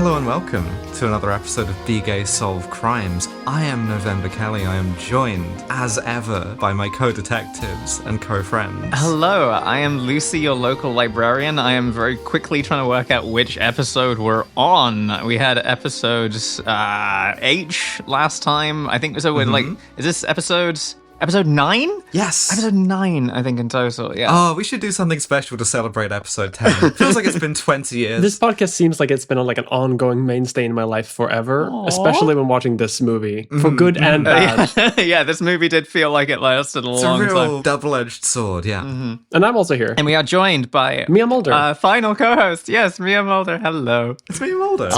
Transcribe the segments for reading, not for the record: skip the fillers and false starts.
Hello and welcome to another episode of Be Gay Solve Crimes. I am November Kelly. I am joined, as ever, by my co-detectives and co-friends. Hello, I am Lucy, your local librarian. I am very quickly trying to work out which episode we're on. We had episode H last time. I think so. Is this episode 9? Yes. Episode 9, I think, in total, yeah. Oh, we should do something special to celebrate episode 10. It feels like it's been 20 years. This podcast seems like it's been on like an ongoing mainstay in my life forever, especially when watching this movie, for good and bad. Yeah, this movie did feel like it lasted a long time. It's a real double-edged sword, yeah. And I'm also here. And we are joined by Mia Mulder. Final co-host. Yes, Mia Mulder. Hello. It's Mia Mulder.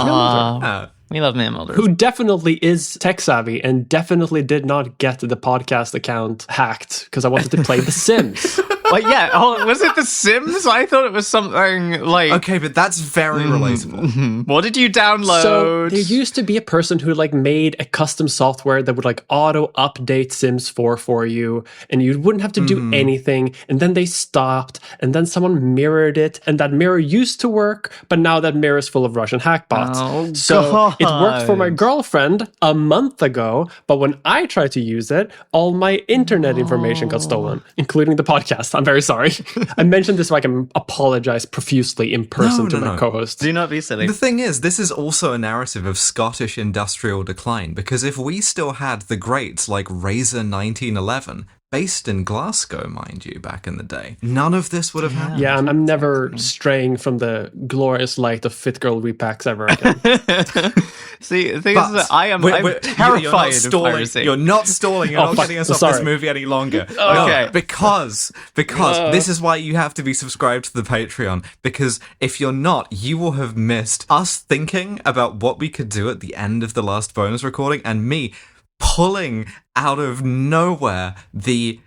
We love Mia Mulder. Who definitely is tech savvy and definitely did not get the podcast account hacked because I wanted to play The Sims. Like, yeah, was it The Sims? I thought it was something like... Okay, but that's very relatable. What did you download? So there used to be a person who like made a custom software that would like auto update Sims 4 for you, and you wouldn't have to do anything. And then they stopped, and then someone mirrored it, and that mirror used to work, but now that mirror is full of Russian hackbots. Oh, so God. It worked for my girlfriend a month ago, but when I tried to use it, all my internet information got stolen, including the podcast. I'm very sorry. I mentioned this so I can apologize profusely in person to my co-host. Do not be silly. The thing is, this is also a narrative of Scottish industrial decline, because if we still had the greats like Razor 1911, based in Glasgow, mind you, back in the day, none of this would have happened. Yeah, I'm never straying from the glorious light of Fit Girl repacks ever again. See, the thing is that I'm terrified of piracy. You're not stalling. You're not getting us off this movie any longer. Okay. No, because this is why you have to be subscribed to the Patreon, because if you're not, you will have missed us thinking about what we could do at the end of the last bonus recording, and me pulling out of nowhere the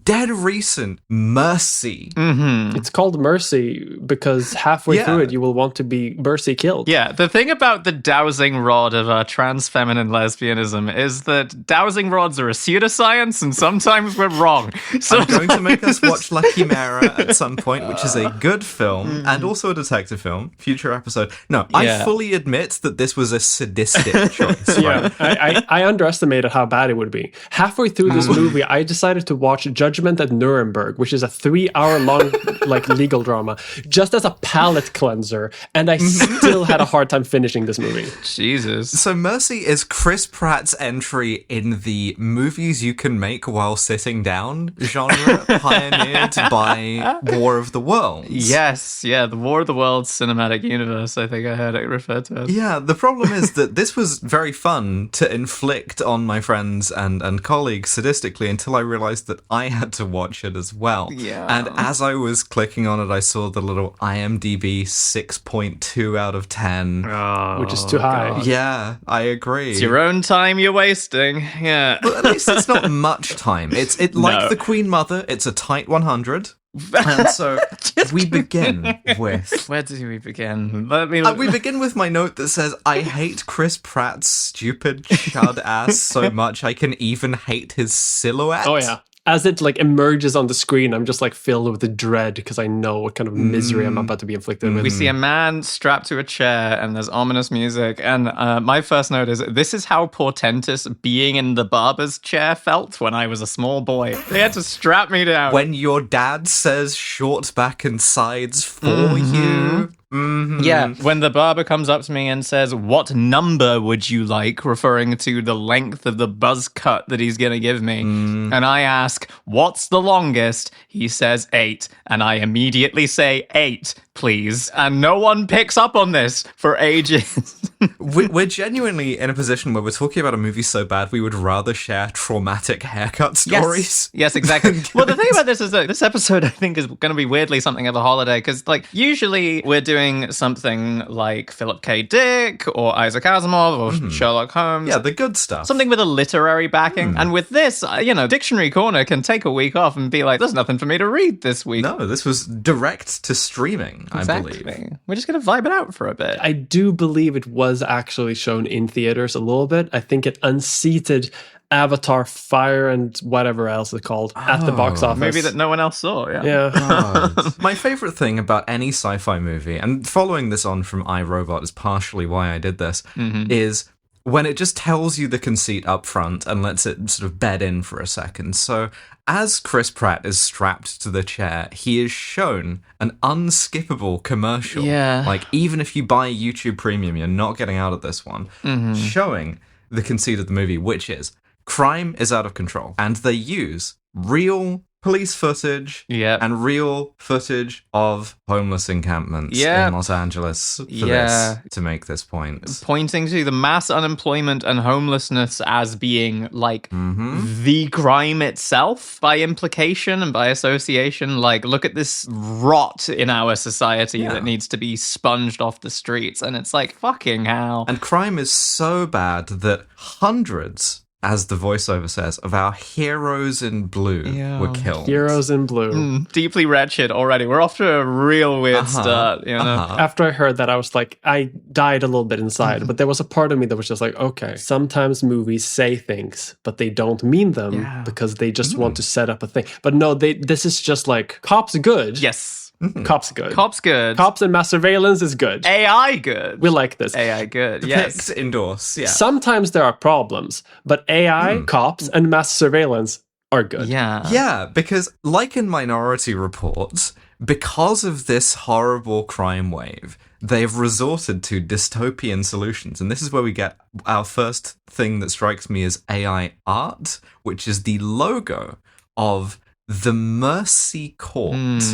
dead recent Mercy. It's called Mercy because halfway through it you will want to be Mercy killed. Yeah, the thing about the dowsing rod of trans feminine lesbianism is that dowsing rods are a pseudoscience and sometimes we're wrong. So I'm going to make us watch La Chimera at some point, which is a good film and also a detective film. Future episode. No, I fully admit that this was a sadistic choice. Right? I underestimated how bad it would be. Halfway through this movie, I decided to watch Judgment at Nuremberg, which is a 3-hour-long like legal drama, just as a palate cleanser, and I still had a hard time finishing this movie. Jesus. So Mercy is Chris Pratt's entry in the movies you can make while sitting down genre, pioneered by War of the Worlds. Yes, yeah, the War of the Worlds cinematic universe, I think I heard it referred to as. Yeah, the problem is that this was very fun to inflict on my friends and colleagues sadistically until I realized that I had to watch it as well. Yeah. And as I was clicking on it, I saw the little IMDb 6.2 out of 10. Which is too high. God. Yeah, I agree. It's your own time you're wasting. Yeah. Well, at least it's not much time. It's like The Queen Mother, it's a tight 100. And so we begin with... Where do we begin? we begin with my note that says, I hate Chris Pratt's stupid chud ass so much I can even hate his silhouette. Oh yeah. As it like emerges on the screen, I'm just like filled with the dread because I know what kind of misery I'm about to be inflicted with. We see a man strapped to a chair and there's ominous music. And my first note is, this is how portentous being in the barber's chair felt when I was a small boy. They had to strap me down. When your dad says short back and sides for you. Yeah, when the barber comes up to me and says, what number would you like, referring to the length of the buzz cut that he's going to give me. And I ask, what's the longest? He says 8. And I immediately say 8, please. And no one picks up on this for ages. We're genuinely in a position where we're talking about a movie so bad we would rather share traumatic haircut stories. Yes, exactly. Well, the thing about this is that this episode, I think, is going to be weirdly something of a holiday, because, like, usually we're doing something like Philip K. Dick or Isaac Asimov or Sherlock Holmes. Yeah, the good stuff. Something with a literary backing. And with this, Dictionary Corner can take a week off and be like, there's nothing for me to read this week. No, this was direct to streaming, I believe. We're just going to vibe it out for a bit. I do believe it was was actually shown in theaters a little bit. I think it unseated Avatar Fire and whatever else it's called at the box office. Maybe that no one else saw, Yeah. God. My favorite thing about any sci-fi movie, and following this on from iRobot is partially why I did this, is when it just tells you the conceit up front and lets it sort of bed in for a second. So as Chris Pratt is strapped to the chair, he is shown an unskippable commercial. Yeah. Like, even if you buy YouTube Premium, you're not getting out of this one. Showing the conceit of the movie, which is crime is out of control. And they use real police footage and real footage of homeless encampments in Los Angeles for this, to make this point. Pointing to the mass unemployment and homelessness as being like the crime itself by implication and by association. Like, look at this rot in our society that needs to be sponged off the streets. And it's like, fucking hell. And crime is so bad that hundreds, as the voiceover says, of our heroes in blue were killed. Heroes in blue. Deeply wretched already. We're off to a real weird start, you know? After I heard that, I was like, I died a little bit inside, but there was a part of me that was just like, okay, sometimes movies say things, but they don't mean them because they just want to set up a thing. But no, this is just like, cops good. Yes. Cops good. Cops good. Cops and mass surveillance is good. AI good. We like this. AI good. Yes. Endorse. Yeah. Sometimes there are problems, but AI, cops, and mass surveillance are good. Yeah. Yeah, because like in Minority Report, because of this horrible crime wave, they've resorted to dystopian solutions. And this is where we get our first thing that strikes me as AI art, which is the logo of the Mercy Court.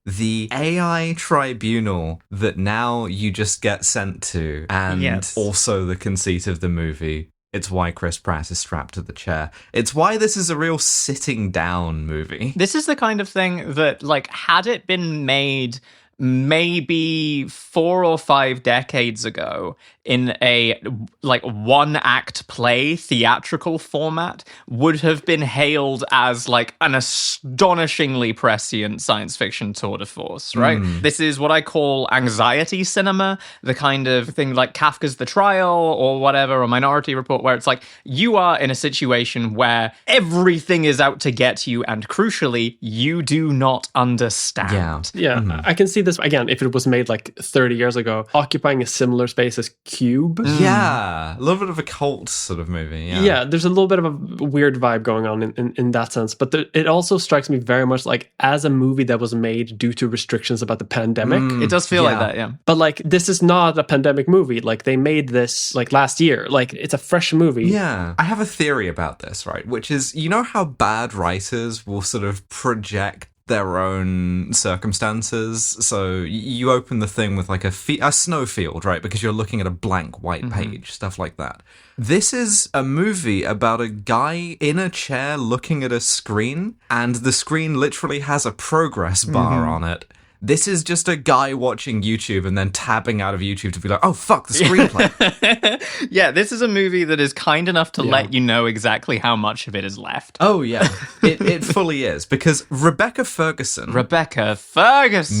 The AI tribunal that now you just get sent to, and also the conceit of the movie. It's why Chris Pratt is strapped to the chair. It's why this is a real sitting down movie. This is the kind of thing that, like, had it been made maybe 4 or 5 decades ago in a like one act play theatrical format, would have been hailed as like an astonishingly prescient science fiction tour de force, right? This is what I call anxiety cinema, the kind of thing like Kafka's The Trial or whatever, or Minority Report, where it's like you are in a situation where everything is out to get you, and crucially, you do not understand. Yeah, I can see this again if it was made like 30 years ago, occupying a similar space as Cube. Yeah, a little bit of a cult sort of movie. Yeah, there's a little bit of a weird vibe going on in that sense, but it also strikes me very much like as a movie that was made due to restrictions about the pandemic. It does feel like that, yeah. But like this is not a pandemic movie. Like they made this like last year. Like it's a fresh movie. Yeah. I have a theory about this, right? Which is, you know how bad writers will sort of project their own circumstances. So you open the thing with like a snowfield, right? Because you're looking at a blank white page, stuff like that. This is a movie about a guy in a chair looking at a screen, and the screen literally has a progress bar on it. This is just a guy watching YouTube and then tabbing out of YouTube to be like, oh, fuck, the screenplay. Yeah, this is a movie that is kind enough to let you know exactly how much of it is left. Oh, yeah. It fully is. Because Rebecca Ferguson,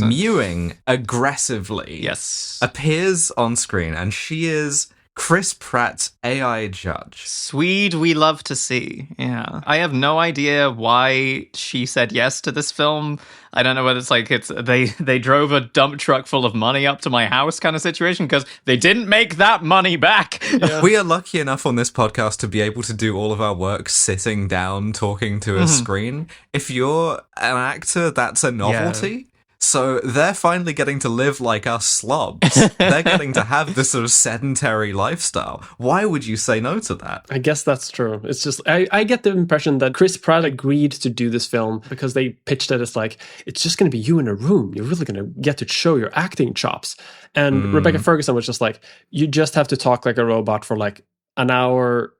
mewing aggressively, appears on screen, and she is Chris Pratt's AI judge. Swede we love to see. Yeah. I have no idea why she said yes to this film. I don't know whether it's like they drove a dump truck full of money up to my house kind of situation, because they didn't make that money back. Yeah. We are lucky enough on this podcast to be able to do all of our work sitting down, talking to a screen. If you're an actor, that's a novelty. Yeah. So they're finally getting to live like us slobs. They're getting to have this sort of sedentary lifestyle. Why would you say no to that? I guess that's true. It's just, I get the impression that Chris Pratt agreed to do this film because they pitched it as like, it's just going to be you in a room. You're really going to get to show your acting chops. And Rebecca Ferguson was just like, you just have to talk like a robot for like an hour.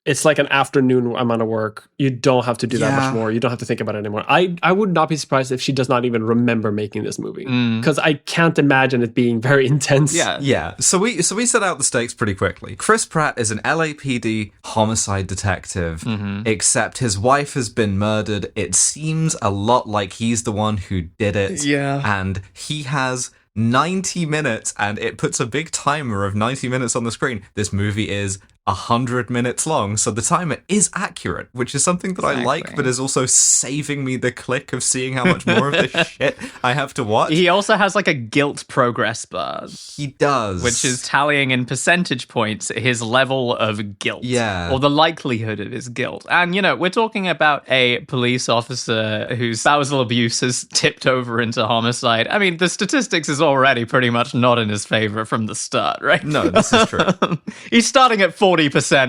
It's like an afternoon amount of work. You don't have to do that much more. You don't have to think about it anymore. I would not be surprised if she does not even remember making this movie, because I can't imagine it being very intense. Yeah. So we set out the stakes pretty quickly. Chris Pratt is an LAPD homicide detective, except his wife has been murdered. It seems a lot like he's the one who did it. Yeah. And he has 90 minutes, and it puts a big timer of 90 minutes on the screen. This movie is 100 minutes long, so the timer is accurate, which is something that I like, but is also saving me the click of seeing how much more of this shit I have to watch. He also has like a guilt progress bar. He does. Which is tallying in percentage points his level of guilt. Yeah. Or the likelihood of his guilt. And, you know, we're talking about a police officer whose spousal abuse has tipped over into homicide. I mean, the statistics is already pretty much not in his favor from the start, right? No, this is true. He's starting at 40%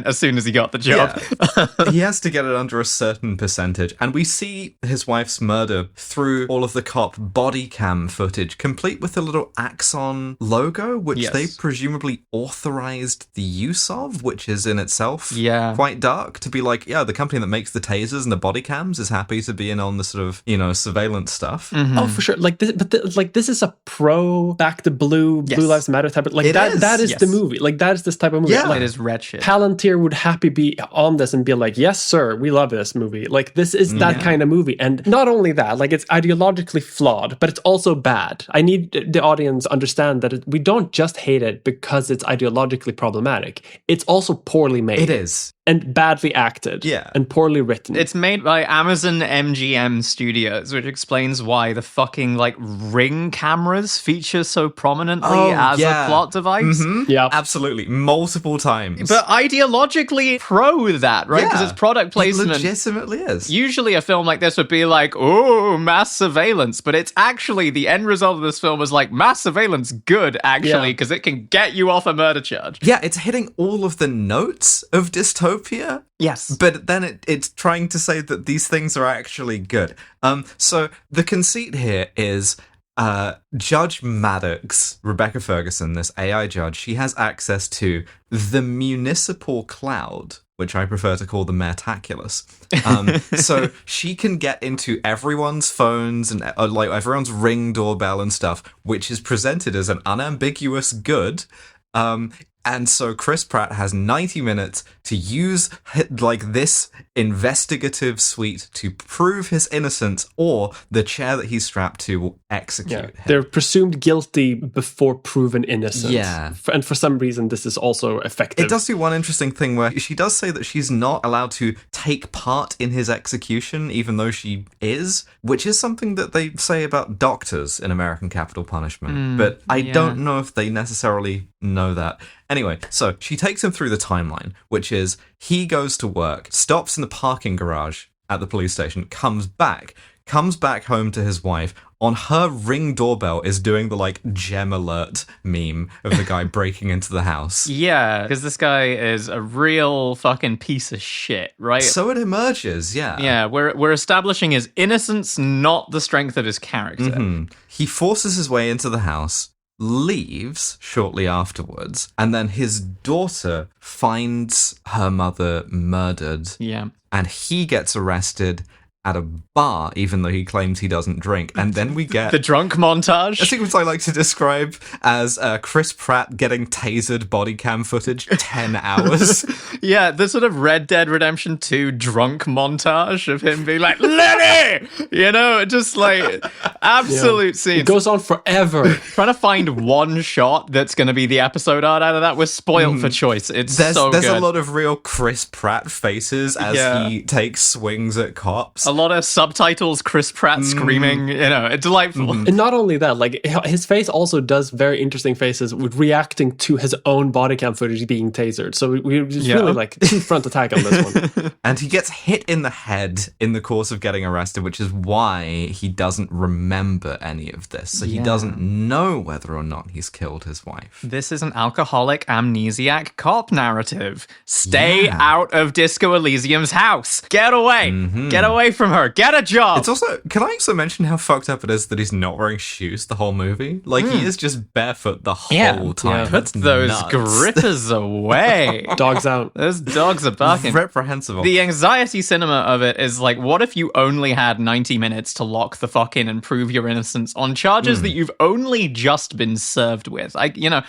as soon as he got the job. Yeah. He has to get it under a certain percentage. And we see his wife's murder through all of the cop body cam footage, complete with a little Axon logo, which they presumably authorized the use of, which is in itself quite dark. To be like, yeah, the company that makes the tasers and the body cams is happy to be in on the sort of, you know, surveillance stuff. Mm-hmm. Oh, for sure. Like this, but like this is a pro back to blue Lives Matter type of, like that is the movie. Like that is this type of movie. Yeah. Like, it is wretched. Palantir would happy be on this and be like, yes, sir, we love this movie. Like this is that kind of movie. And not only that, like it's ideologically flawed, but it's also bad. I need the audience to understand that we don't just hate it because it's ideologically problematic. It's also poorly made. It is. And badly acted. Yeah. And poorly written. It's made by Amazon MGM Studios, which explains why the fucking, like, Ring cameras feature so prominently as a plot device. Mm-hmm. Yeah. Absolutely. Multiple times. But ideologically pro that, right? Because it's product placement. It legitimately is. Usually a film like this would be like, oh, mass surveillance. But it's actually, the end result of this film is like, mass surveillance good, actually, because it can get you off a murder charge. Yeah, it's hitting all of the notes of dystopia. Yes. But then it's trying to say that these things are actually good. So the conceit here is Judge Maddox, Rebecca Ferguson, this AI judge, she has access to the municipal cloud, which I prefer to call the Mertaculous. So she can get into everyone's phones and like everyone's Ring doorbell and stuff, which is presented as an unambiguous good. And so Chris Pratt has 90 minutes to use like this investigative suite to prove his innocence, or the chair that he's strapped to will execute him. They're presumed guilty before proven innocent. Yeah. And for some reason, this is also effective. It does do one interesting thing where she does say that she's not allowed to take part in his execution, even though she is, which is something that they say about doctors in American Capital Punishment. But I don't know if they necessarily know that. Anyway, so she takes him through the timeline, which is he goes to work, stops in the parking garage at the police station, comes back home to his wife. On her Ring doorbell is doing the, like, gem alert meme of the guy breaking into the house. Yeah, because this guy is a real fucking piece of shit, right? So it emerges, yeah. Yeah, we're establishing his innocence, not the strength of his character. Mm-hmm. He forces his way into the house, leaves shortly afterwards, and then his daughter finds her mother murdered. Yeah. And he gets arrested at a bar, even though he claims he doesn't drink. And then we get the drunk montage. I think what I like to describe as Chris Pratt getting tasered body cam footage 10 hours. Yeah, the sort of Red Dead Redemption 2 drunk montage of him being like, Lenny! You know, just like absolute scenes. It goes on forever. Trying to find one shot that's going to be the episode art out of that. We're spoiled for choice. There's There's good. a lot of real Chris Pratt faces as he takes swings at cops. A lot of subtitles, Chris Pratt screaming, you know, delightful. And not only that, like his face also does very interesting faces with reacting to his own body cam footage being tasered. So we're just really like two front attack on this one. And he gets hit in the head in the course of getting arrested, which is why he doesn't remember any of this. So he doesn't know whether or not he's killed his wife. This is an alcoholic amnesiac cop narrative. Stay out of Disco Elysium's house. Get away. Get away from her. Get a job. It's also, can I also mention how fucked up it is that he's not wearing shoes the whole movie? Like, he is just barefoot the whole time. Yeah. Put those nuts. grippers away. Dogs out. Those dogs are barking. Reprehensible. The anxiety cinema of it is like, what if you only had 90 minutes to lock the fuck in and prove your innocence on charges that you've only just been served with? You know,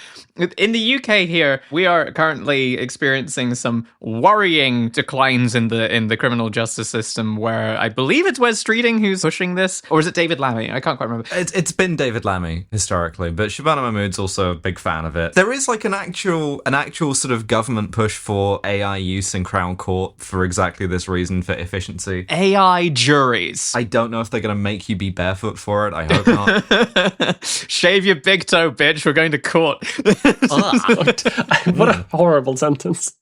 in the UK here, we are currently experiencing some worrying declines in the criminal justice system where I believe it's Wes Streeting who's pushing this, or is it David Lammy? I can't quite remember. It's been David Lammy historically, but Shabana Mahmood's also a big fan of it. There is like an actual sort of government push for AI use in Crown Court for exactly this reason, for efficiency. AI juries. I don't know if they're going to make you be barefoot for it. I hope not. Shave your big toe, bitch. We're going to court. What a horrible sentence.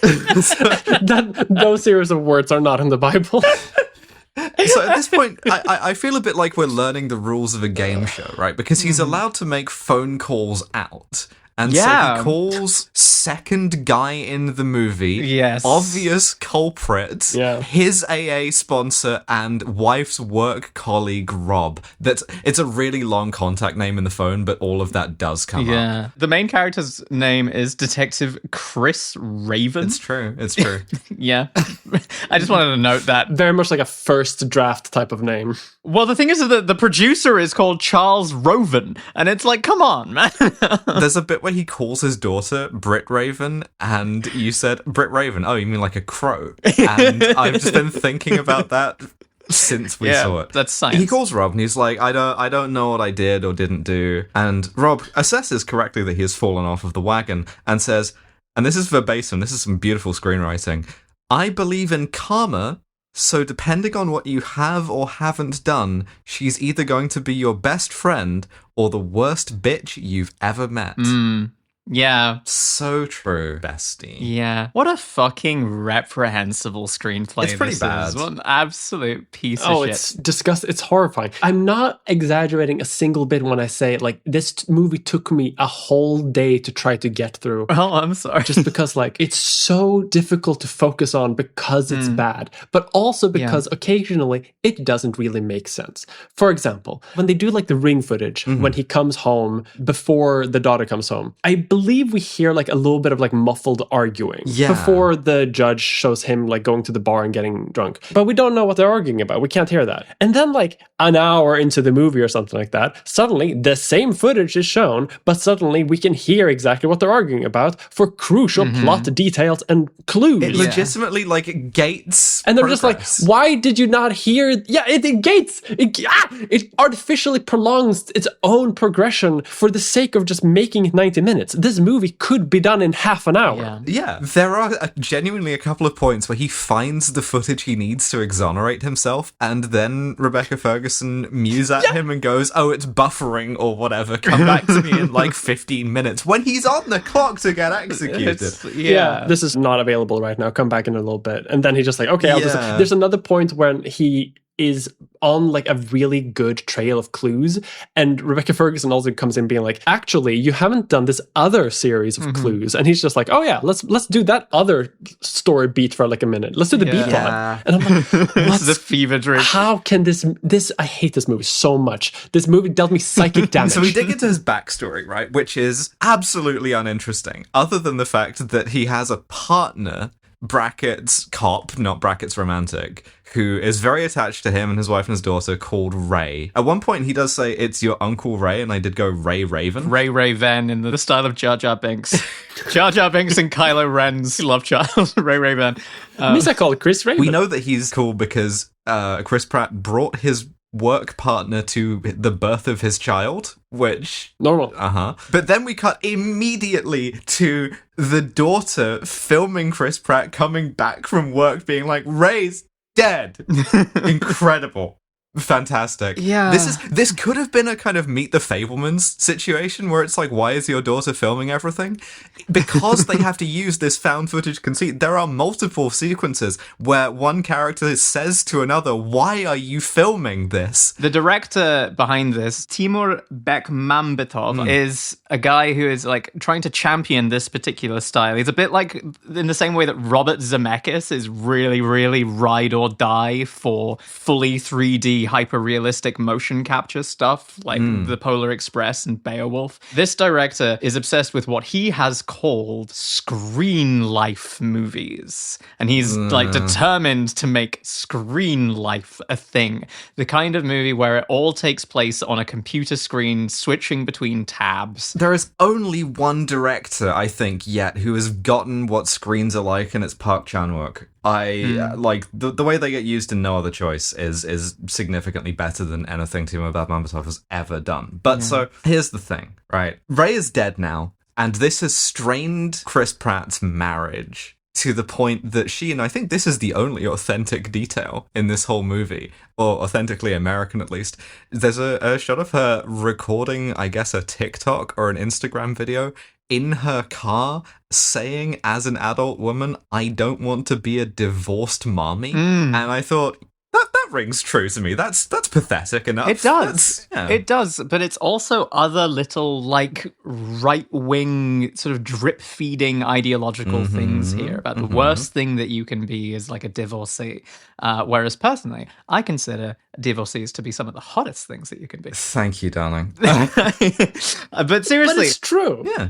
Those series of words are not in the Bible. So at this point, I feel a bit like we're learning the rules of a game show, right? Because he's allowed to make phone calls out. And so he calls second guy in the movie, yes, obvious culprit, his AA sponsor and wife's work colleague, Rob. It's a really long contact name in the phone, but all of that does come up. Yeah. The main character's name is Detective Chris Raven. It's true. Yeah. I just wanted to note that. Very much like a first draft type of name. Well, the thing is that the producer is called Charles Roven, and it's like, come on, man. There's a bit where he calls his daughter Brit Raven, and you said, Brit Raven, oh, you mean like a crow? And I've just been thinking about that since we saw it. That's science. He calls Rob, and he's like, I don't know what I did or didn't do. And Rob assesses correctly that he has fallen off of the wagon, and says, and this is verbatim, this is some beautiful screenwriting, I believe in karma, so depending on what you have or haven't done, she's either going to be your best friend or the worst bitch you've ever met. Yeah. So true, bestie. Yeah. What a fucking reprehensible screenplay. It's pretty bad. What an absolute piece of shit. Oh, it's disgusting. It's horrifying. I'm not exaggerating a single bit when I say, like, this movie took me a whole day to try to get through. Oh, I'm sorry. Just because, like, it's so difficult to focus on because it's bad, but also because occasionally it doesn't really make sense. For example, when they do, like, the ring footage, when he comes home before the daughter comes home, I believe we hear like a little bit of like muffled arguing before the judge shows him like going to the bar and getting drunk. But we don't know what they're arguing about. We can't hear that. And then like an hour into the movie or something like that, suddenly the same footage is shown, but suddenly we can hear exactly what they're arguing about for crucial plot details and clues. It legitimately like gates and they're progress. just like, why did you not hear? Yeah, it gates. It artificially prolongs its own progression for the sake of just making it 90 minutes. This movie could be done in half an hour. Yeah, there are genuinely a couple of points where he finds the footage he needs to exonerate himself, and then Rebecca Ferguson mews at him and goes, oh, it's buffering or whatever, come back to me in like 15 minutes, when he's on the clock to get executed. This is not available right now, come back in a little bit. And then he's just like, okay, there's another point when he is on like a really good trail of clues, and Rebecca Ferguson also comes in being like, actually you haven't done this other series of clues, and he's just like, oh yeah, let's do that other story beat for like a minute, let's do the B plot. And I'm like, this is a fever dream. How can this I hate this movie so much. This movie dealt me psychic damage. So we dig into his backstory, right, which is absolutely uninteresting, other than the fact that he has a partner, brackets cop, not brackets romantic, who is very attached to him and his wife and his daughter, called Ray. At one point, he does say, it's your Uncle Ray, and I did go Ray Raven. Ray Raven in the style of Jar Jar Binks. Jar Jar Binks and Kylo Ren's love child, Ray Raven. Means I call it Chris Raven. We know that he's cool because Chris Pratt brought his work partner to the birth of his child, which... normal. But then we cut immediately to the daughter filming Chris Pratt coming back from work being like, Ray's dead. Incredible. Fantastic. Yeah. This could have been a kind of Meet the Fablemans situation where it's like, why is your daughter filming everything? Because they have to use this found footage conceit. There are multiple sequences where one character says to another, why are you filming this? The director behind this, Timur Bekmambetov, is a guy who is like trying to champion this particular style. He's a bit like in the same way that Robert Zemeckis is really, really ride or die for fully 3D hyper-realistic motion capture stuff like The Polar Express and Beowulf. This director is obsessed with what he has called screen life movies. And he's like determined to make screen life a thing. The kind of movie where it all takes place on a computer screen switching between tabs. There is only one director, I think, yet who has gotten what screens are like, and it's Park Chan-wook. like the way they get used in No Other Choice is significantly better than anything Timur Badmambatov has ever done. But so here's the thing, right? Ray is dead now, and this has strained Chris Pratt's marriage to the point that she, and I think this is the only authentic detail in this whole movie, or authentically American at least, there's a shot of her recording, I guess, a TikTok or an Instagram video in her car saying, as an adult woman, I don't want to be a divorced mommy. And I thought, that rings true to me. That's pathetic enough. It does. It does. But it's also other little, like, right-wing sort of drip-feeding ideological things here about the worst thing that you can be is like a divorcee. Whereas personally, I consider divorcees to be some of the hottest things that you can be. Thank you, darling. But seriously. But it's true. Yeah.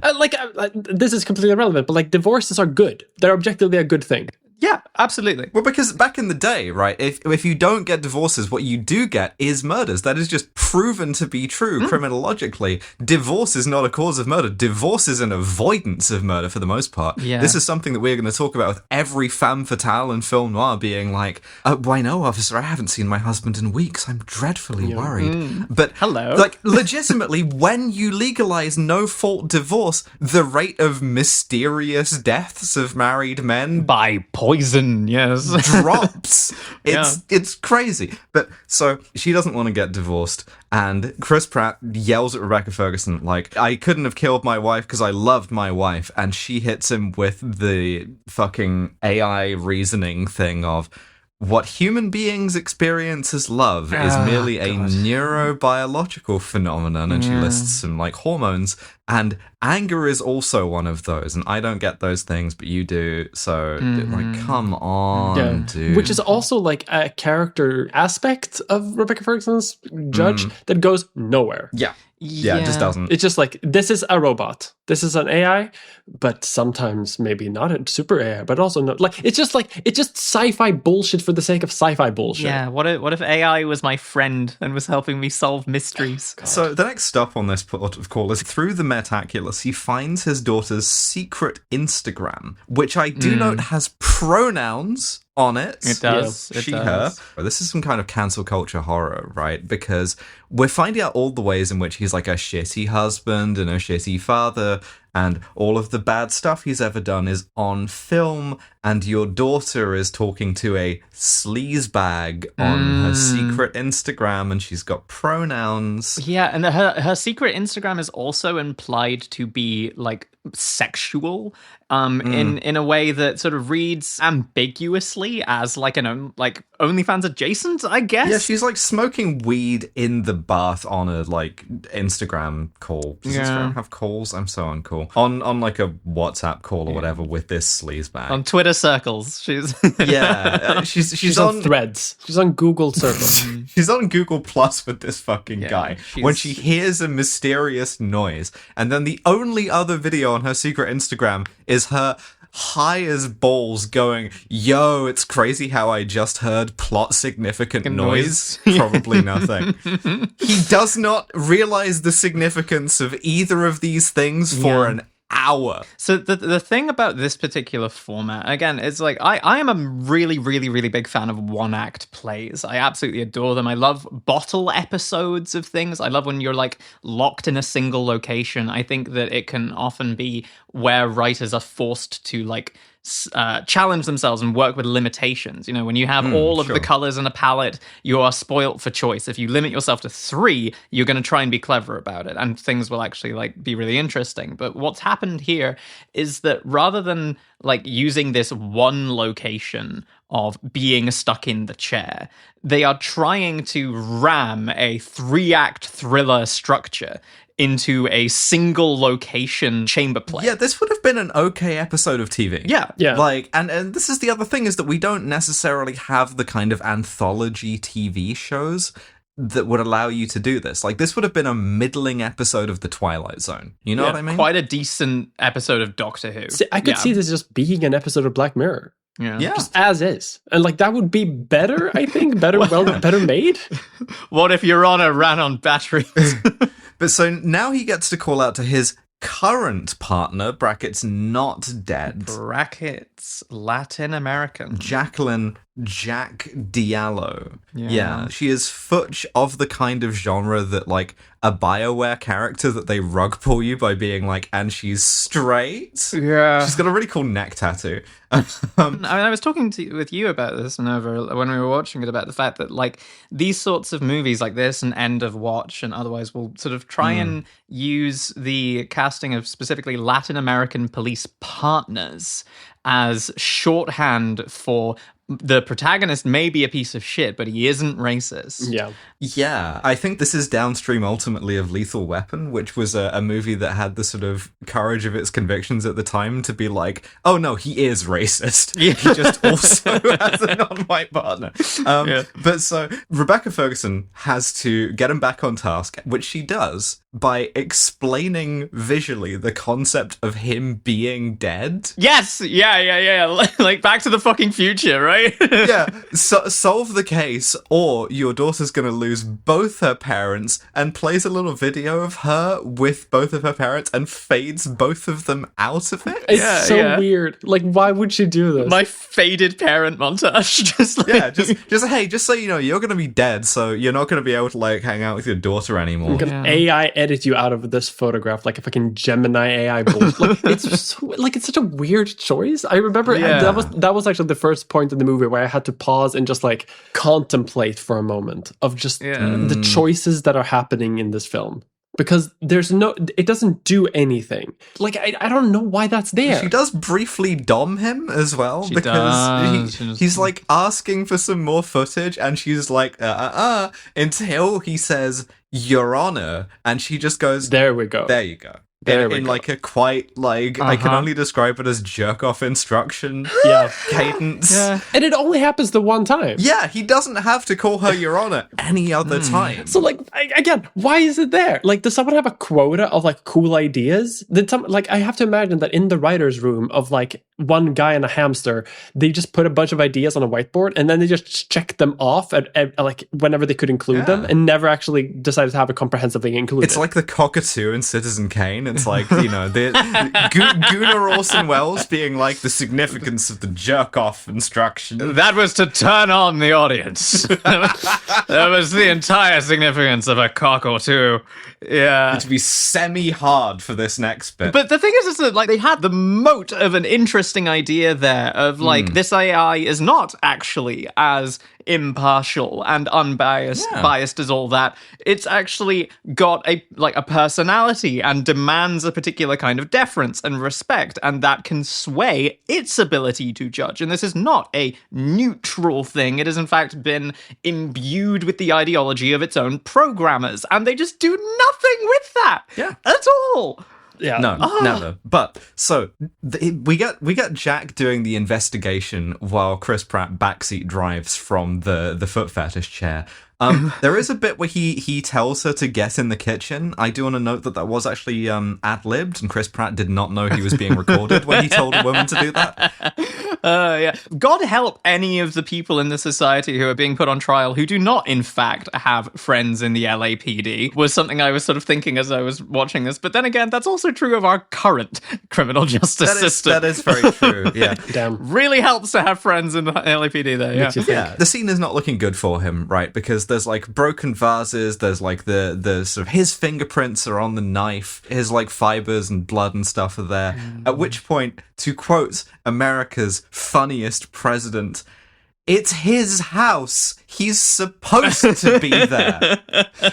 This is completely irrelevant, but like divorces are good. They're objectively a good thing. Yeah, absolutely. Well, because back in the day, right, if you don't get divorces, what you do get is murders. That is just proven to be true criminologically. Divorce is not a cause of murder. Divorce is an avoidance of murder for the most part. Yeah. This is something that we're going to talk about with every femme fatale and film noir being like, why no, officer, I haven't seen my husband in weeks. I'm dreadfully worried. But, hello. like, legitimately, when you legalize no-fault divorce, the rate of mysterious deaths of married men By poison, yes. drops. It's crazy. But so she doesn't want to get divorced, and Chris Pratt yells at Rebecca Ferguson like, I couldn't have killed my wife because I loved my wife, and she hits him with the fucking AI reasoning thing of, what human beings experience as love is merely a neurobiological phenomenon, and she lists some like hormones, and anger is also one of those, and I don't get those things, but you do, so like, come on, dude. Which is also like a character aspect of Rebecca Ferguson's Judge that goes nowhere. Yeah, it just doesn't. It's just like, this is a robot. This is an AI, but sometimes maybe not a super AI, but also not. Like, it's just sci-fi bullshit for the sake of sci-fi bullshit. Yeah, what if AI was my friend and was helping me solve mysteries? So the next stop on this port of call is through the Metaculus, he finds his daughter's secret Instagram, which I do note has pronouns on it. It does. She, it her. does. This is some kind of cancel culture horror, right? Because we're finding out all the ways in which he's like a shitty husband and a shitty father, and all of the bad stuff he's ever done is on film, and your daughter is talking to a sleazebag on her secret Instagram, and she's got pronouns. Yeah, and her secret Instagram is also implied to be like sexual, in a way that sort of reads ambiguously as like like OnlyFans adjacent, I guess. Yeah, she's like smoking weed in the bath on a like Instagram call. Does Instagram have calls? I'm so uncool. On like a WhatsApp call or whatever with this sleazebag. On Twitter circles, she's she's on Threads. She's on Google Circles. She's on Google Plus with this fucking guy. she's- When she hears a mysterious noise, and then the only other video on her secret Instagram is her high as balls going, yo, it's crazy how I just heard plot significant noise. Probably nothing. He does not realize the significance of either of these things for an hour. So the thing about this particular format, again, is like I am a really, really, really big fan of one-act plays. I absolutely adore them. I love bottle episodes of things. I love when you're like locked in a single location. I think that it can often be where writers are forced to like challenge themselves and work with limitations. You know, when you have all of the colors in a palette, you are spoilt for choice. If you limit yourself to 3, you're going to try and be clever about it, and things will actually like be really interesting. But what's happened here is that rather than like using this one location of being stuck in the chair, they are trying to ram a 3-act thriller structure into a single location chamber play. Yeah, this would have been an okay episode of TV. Yeah. Like, and this is the other thing, is that we don't necessarily have the kind of anthology TV shows that would allow you to do this. Like, this would have been a middling episode of The Twilight Zone. You know what I mean? Quite a decent episode of Doctor Who. See, I could see this just being an episode of Black Mirror. Yeah. Just as is. And like that would be better, I think. Better made. What if your honor ran on batteries? But so now he gets to call out to his current partner, brackets not dead, Brackets Latin American. Jacqueline Jack Diallo. Yeah. She is footage of the kind of genre that, like, a BioWare character that they rug pull you by being like, and she's straight. Yeah. She's got a really cool neck tattoo. I was talking with you about this, Nova, when we were watching it, about the fact that, like, these sorts of movies like this and End of Watch and otherwise will sort of try and use the casting of specifically Latin American police partners as shorthand for the protagonist may be a piece of shit, but he isn't racist. Yeah, I think this is downstream ultimately of Lethal Weapon, which was a movie that had the sort of courage of its convictions at the time to be like, oh no, he is racist. He just also has a non-white partner. But so Rebecca Ferguson has to get him back on task, which she does by explaining visually the concept of him being dead. Yes, yeah. Like Back to the fucking Future, right? Solve the case, or your daughter's gonna lose both her parents, and plays a little video of her with both of her parents and fades both of them out of it. It's so weird. Like, why would she do this? My faded parent montage. Just so you know, you're gonna be dead, so you're not gonna be able to, like, hang out with your daughter anymore. I'm gonna AI edit you out of this photograph like a fucking Gemini AI bullshit. Like, it's such a weird choice. I remember that was actually the first point in the movie where I had to pause and just, like, contemplate for a moment of just the choices that are happening in this film. Because it doesn't do anything. Like, I don't know why that's there. She does briefly dom him as well, he's like asking for some more footage, and she's like, until he says, Your Honor, and she just goes, There we go. There you go. There we in go. like a quite, like, I can only describe it as jerk-off instruction cadence. Yeah. And it only happens the one time. Yeah, he doesn't have to call her Your Honor any other time. So, like, again, why is it there? Like, does someone have a quota of, like, cool ideas? I have to imagine that in the writer's room of, like, one guy and a hamster, they just put a bunch of ideas on a whiteboard and then they just checked them off at like, whenever they could include them, and never actually decided to have it comprehensively included. It's like the cockatoo in Citizen Kane. It's like, you know, Gunnar Orson Welles being like, the significance of the jerk-off instruction. That was to turn on the audience. That was the entire significance of a cock or two. Yeah. To be semi-hard for this next bit. But the thing is that, like, they had the moat of an interesting idea there of, like, this AI is not actually as impartial and unbiased biased as all that. It's actually got a personality and demands a particular kind of deference and respect, and that can sway its ability to judge. And this is not a neutral thing. It has in fact been imbued with the ideology of its own programmers, and they just do nothing with that at all. Yeah. No, never. But so we get Jack doing the investigation while Chris Pratt backseat drives from the foot fetish chair. There is a bit where he tells her to get in the kitchen. I do want to note that was actually ad-libbed, and Chris Pratt did not know he was being recorded when he told a woman to do that. God help any of the people in the society who are being put on trial who do not, in fact, have friends in the LAPD, was something I was sort of thinking as I was watching this. But then again, that's also true of our current criminal justice system. That is very true, yeah. Damn. Really helps to have friends in the LAPD there, yeah. The scene is not looking good for him, right? Because there's, like, broken vases, there's, like, the sort of, his fingerprints are on the knife, his, like, fibers and blood and stuff are there. At which point, to quote America's funniest president, it's his house. He's supposed to be there.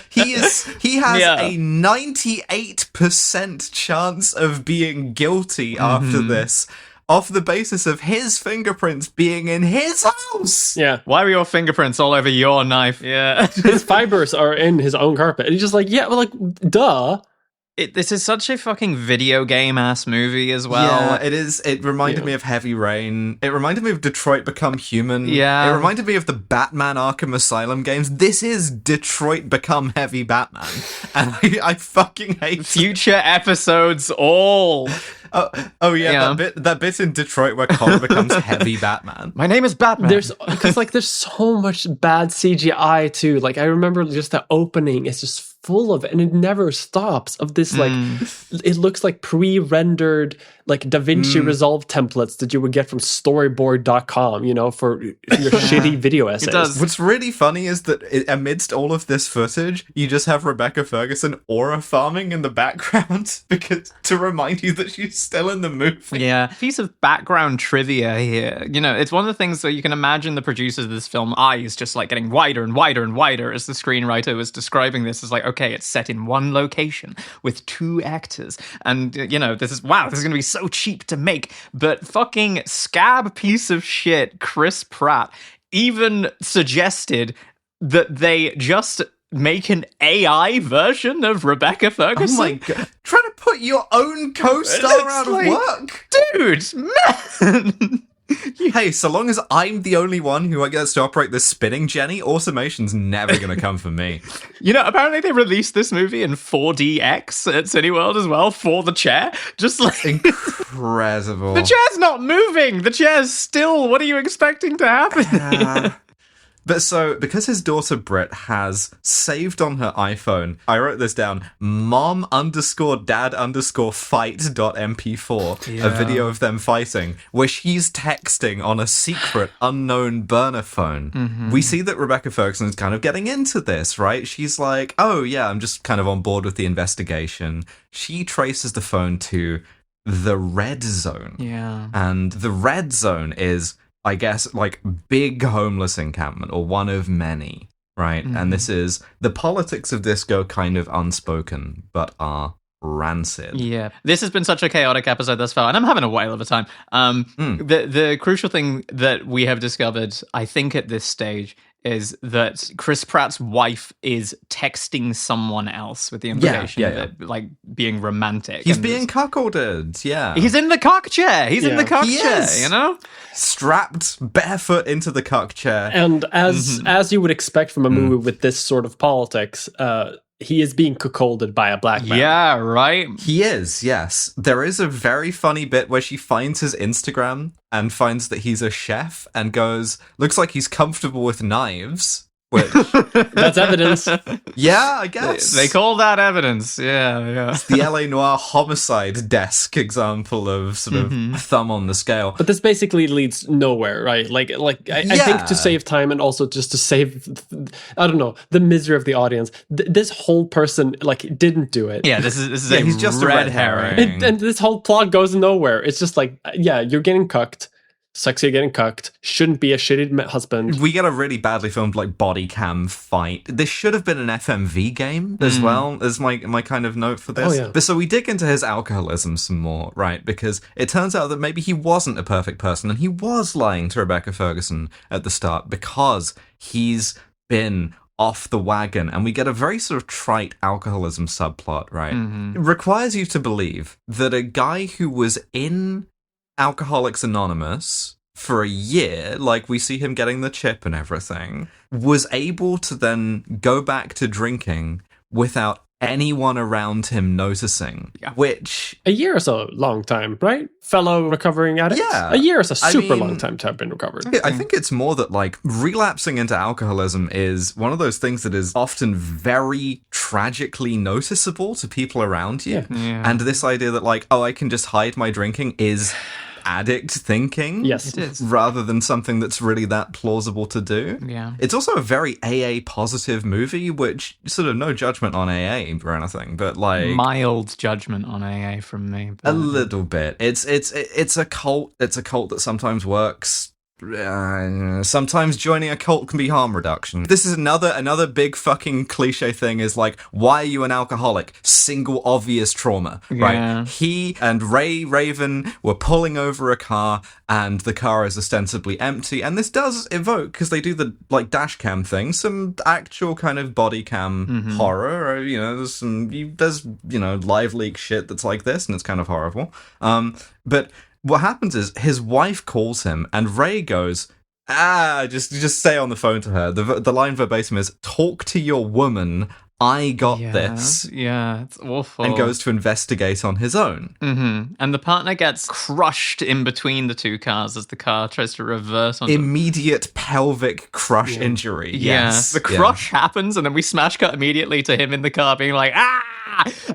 He has a 98% chance of being guilty after this, off the basis of his fingerprints being in his house. Yeah. Why were your fingerprints all over your knife? Yeah. His fibers are in his own carpet. And he's just like, yeah, well, like, duh. This is such a fucking video game ass movie as well. Yeah, it is. It reminded me of Heavy Rain. It reminded me of Detroit Become Human. Yeah. It reminded me of the Batman Arkham Asylum games. This is Detroit Become Heavy Batman. And I fucking hate future episodes all. That bit in Detroit where Connor becomes heavy Batman. My name is Batman. There's so much bad CGI too. Like, I remember just the opening is just full of, and it never stops, of this like, it looks like pre-rendered like DaVinci Resolve templates that you would get from storyboard.com, you know, for your shitty video essays. It does. What's really funny is that amidst all of this footage, you just have Rebecca Ferguson aura farming in the background because to remind you that she's still in the movie. Yeah. Piece of background trivia here. You know, it's one of the things that you can imagine the producers of this film eyes just like getting wider and wider and wider as the screenwriter was describing this as like, okay, it's set in one location with 2 actors. And, you know, this is going to be so cheap to make. But fucking scab piece of shit, Chris Pratt, even suggested that they just make an AI version of Rebecca Ferguson. Oh my god. Trying to put your own co-star out of work? Dude, man. Hey, so long as I'm the only one who gets to operate this spinning Jenny, automation's never going to come for me. You know, apparently they released this movie in 4DX at Cineworld as well for the chair. Just like... Incredible. The chair's not moving. The chair's still. What are you expecting to happen? But so, because his daughter Britt has saved on her iPhone, I wrote this down, mom_dad_fight.mp4, a video of them fighting, where she's texting on a secret, unknown burner phone. Mm-hmm. We see that Rebecca Ferguson is kind of getting into this, right? She's like, oh yeah, I'm just kind of on board with the investigation. She traces the phone to the red zone. Yeah. And the red zone is, I guess, like, big homeless encampment, or one of many, right? Mm-hmm. And this is, the politics of this go kind of unspoken, but are rancid. Yeah. This has been such a chaotic episode thus far, and I'm having a whale of a time. The crucial thing that we have discovered, I think, at this stage, is that Chris Pratt's wife is texting someone else with the implication of it, like, being romantic. He's being cuckolded, yeah. He's in the cock chair. He's in the cock chair, you know? Strapped barefoot into the cock chair. And as you would expect from a movie with this sort of politics, he is being cuckolded by a black man. Yeah, right? He is, yes. There is a very funny bit where she finds his Instagram and finds that he's a chef and goes, looks like he's comfortable with knives. Which, that's evidence. Yeah, I guess. They call that evidence. Yeah. It's the LA Noire homicide desk example of sort of a thumb on the scale. But this basically leads nowhere, right? I think to save time and also just to save, I don't know, the misery of the audience. This whole person, didn't do it. Yeah, this is a he's just red a herring. And this whole plot goes nowhere. It's just like, yeah, you're getting cucked. Sucks you're getting cucked. Shouldn't be a shitty husband. We get a really badly filmed body cam fight. This should have been an FMV game as well, as my kind of note for this. Oh, yeah. But so we dig into his alcoholism some more, right? Because it turns out that maybe he wasn't a perfect person and he was lying to Rebecca Ferguson at the start because he's been off the wagon, and we get a very sort of trite alcoholism subplot, right? It requires you to believe that a guy who was in Alcoholics Anonymous for a year, like we see him getting the chip and everything, was able to then go back to drinking without anyone around him noticing. Yeah. Which... A year is a long time, right? Fellow recovering addict? Yeah. A year is a super long time to have been recovered. I think it's more that, relapsing into alcoholism is one of those things that is often very tragically noticeable to people around you. Yeah. And this idea that, I can just hide my drinking is addict thinking. Yes, it is. Rather than something that's really that plausible to do. Yeah. It's also a very AA positive movie, which sort of no judgment on AA or anything, but mild judgment on AA from me. A little bit. It's a cult. It's a cult that sometimes works. Sometimes joining a cult can be harm reduction. This is another big fucking cliche thing is why are you an alcoholic? Single obvious trauma, right? He and Ray Raven were pulling over a car and the car is ostensibly empty, and this does evoke, because they do the dash cam thing, some actual kind of body cam horror, or there's live leak shit that's like this, and it's kind of horrible. But what happens is his wife calls him and Ray goes, just say on the phone to her. The line verbatim is, talk to your woman, I got this. Yeah, it's awful. And goes to investigate on his own. Mm-hmm. And the partner gets crushed in between the two cars as the car tries to reverse on Immediate pelvic crush injury. Yes. The crush happens, and then we smash cut immediately to him in the car being like, ah!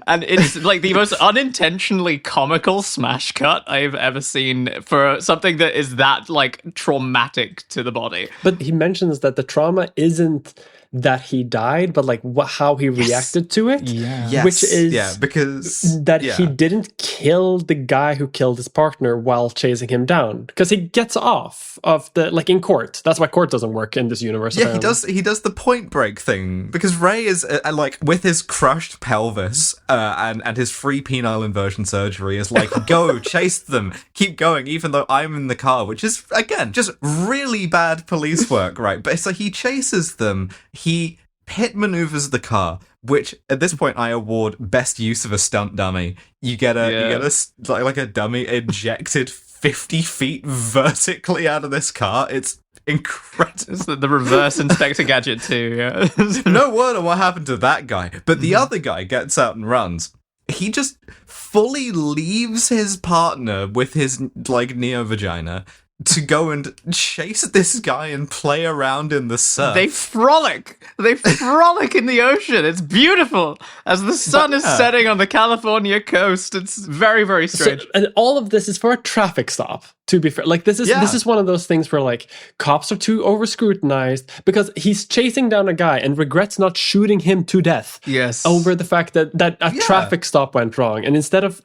And it's like the most unintentionally comical smash cut I've ever seen for something that is that like traumatic to the body. But he mentions that the trauma isn't that he died, but like how he reacted to it. Yeah. Yes. Which is because that he didn't kill the guy who killed his partner while chasing him down, because he gets off of the like in court. That's why court doesn't work in this universe. Yeah, apparently. he does the Point Break thing because Ray is like with his crushed pelvis and his free penile inversion surgery is like go chase them, keep going even though I'm in the car, which is again just really bad police work, right? But so he chases them. He pit maneuvers the car, which at this point I award best use of a stunt dummy. You get a dummy ejected 50 feet vertically out of this car. It's incredible. It's the reverse Inspector Gadget too. Yeah. No word on what happened to that guy, but the other guy gets out and runs. He just fully leaves his partner with his like neo vagina to go and chase this guy and play around in the surf. They frolic in the ocean. It's beautiful as the sun is setting on the California coast. It's very, very strange. So, and all of this is for a traffic stop. To be fair, like this is one of those things where like cops are too over scrutinized because he's chasing down a guy and regrets not shooting him to death. Yes, over the fact that a traffic stop went wrong, and instead of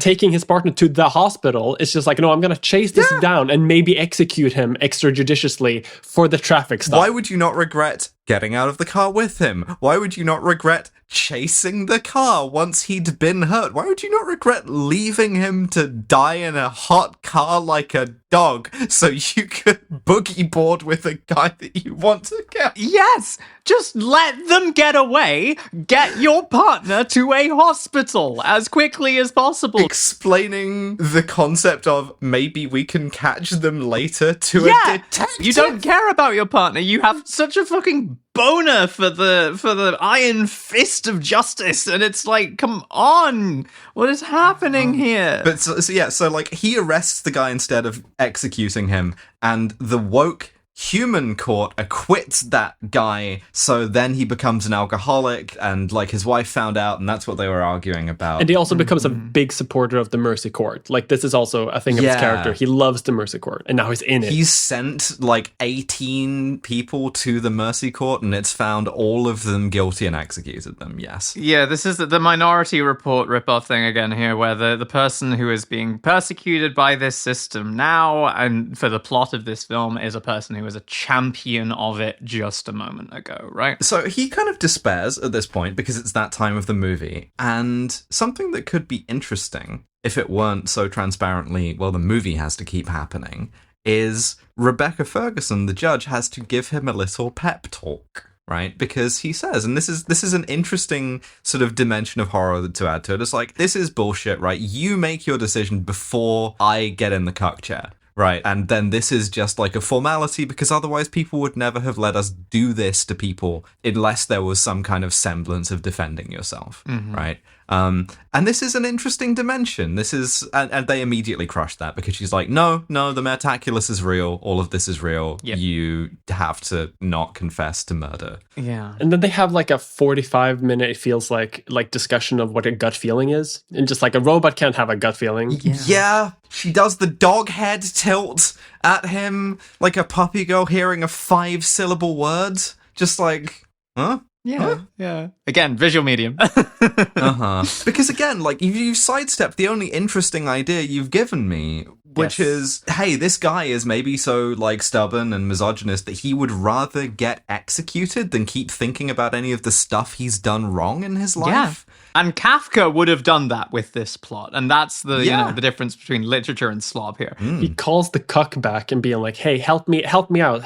taking his partner to the hospital, it's just like no, I'm gonna chase this down and maybe execute him extrajudiciously for the traffic stop. Why would you not regret getting out of the car with him? Why would you not regret chasing the car once he'd been hurt? Why would you not regret leaving him to die in a hot car like a dog so you could boogie board with a guy that you want to kill? Yes! Just let them get away. Get your partner to a hospital as quickly as possible. Explaining the concept of maybe we can catch them later to a detective. You don't care about your partner. You have such a fucking boner for the iron fist of justice, and it's like, come on, what is happening here? But so like he arrests the guy instead of executing him, and the woke human court acquits that guy, so then he becomes an alcoholic, and like his wife found out, and that's what they were arguing about. And he also becomes a big supporter of the mercy court. Like this is also a thing of his character. He loves the mercy court, and now he's in it. He's sent like 18 people to the mercy court, and it's found all of them guilty and executed them. Yes. Yeah, this is the Minority Report ripoff thing again here, where the person who is being persecuted by this system now, and for the plot of this film, is a person who was a champion of it just a moment ago, right? So he kind of despairs at this point because it's that time of the movie, and something that could be interesting if it weren't so transparently, well, the movie has to keep happening, is Rebecca Ferguson, the judge, has to give him a little pep talk. Right? Because he says, and this is an interesting sort of dimension of horror to add to it. It's like, this is bullshit, right? You make your decision before I get in the cuck chair. Right, and then this is just like a formality because otherwise people would never have let us do this to people unless there was some kind of semblance of defending yourself, right? And this is an interesting dimension. This is, and they immediately crush that because she's like, no, the Metaculus is real. All of this is real. Yep. You have to not confess to murder. Yeah. And then they have like a 45-minute, it feels like discussion of what a gut feeling is. And just like a robot can't have a gut feeling. Yeah. She does the dog head tilt at him like a puppy girl hearing a 5-syllable word. Just like, huh? Yeah. Again, visual medium. Because again, like you sidestepped the only interesting idea you've given me, which is, hey, this guy is maybe so like stubborn and misogynist that he would rather get executed than keep thinking about any of the stuff he's done wrong in his life. Yeah. And Kafka would have done that with this plot, and that's the the difference between literature and slob here. He calls the cuck back and being like, "Hey, help me out!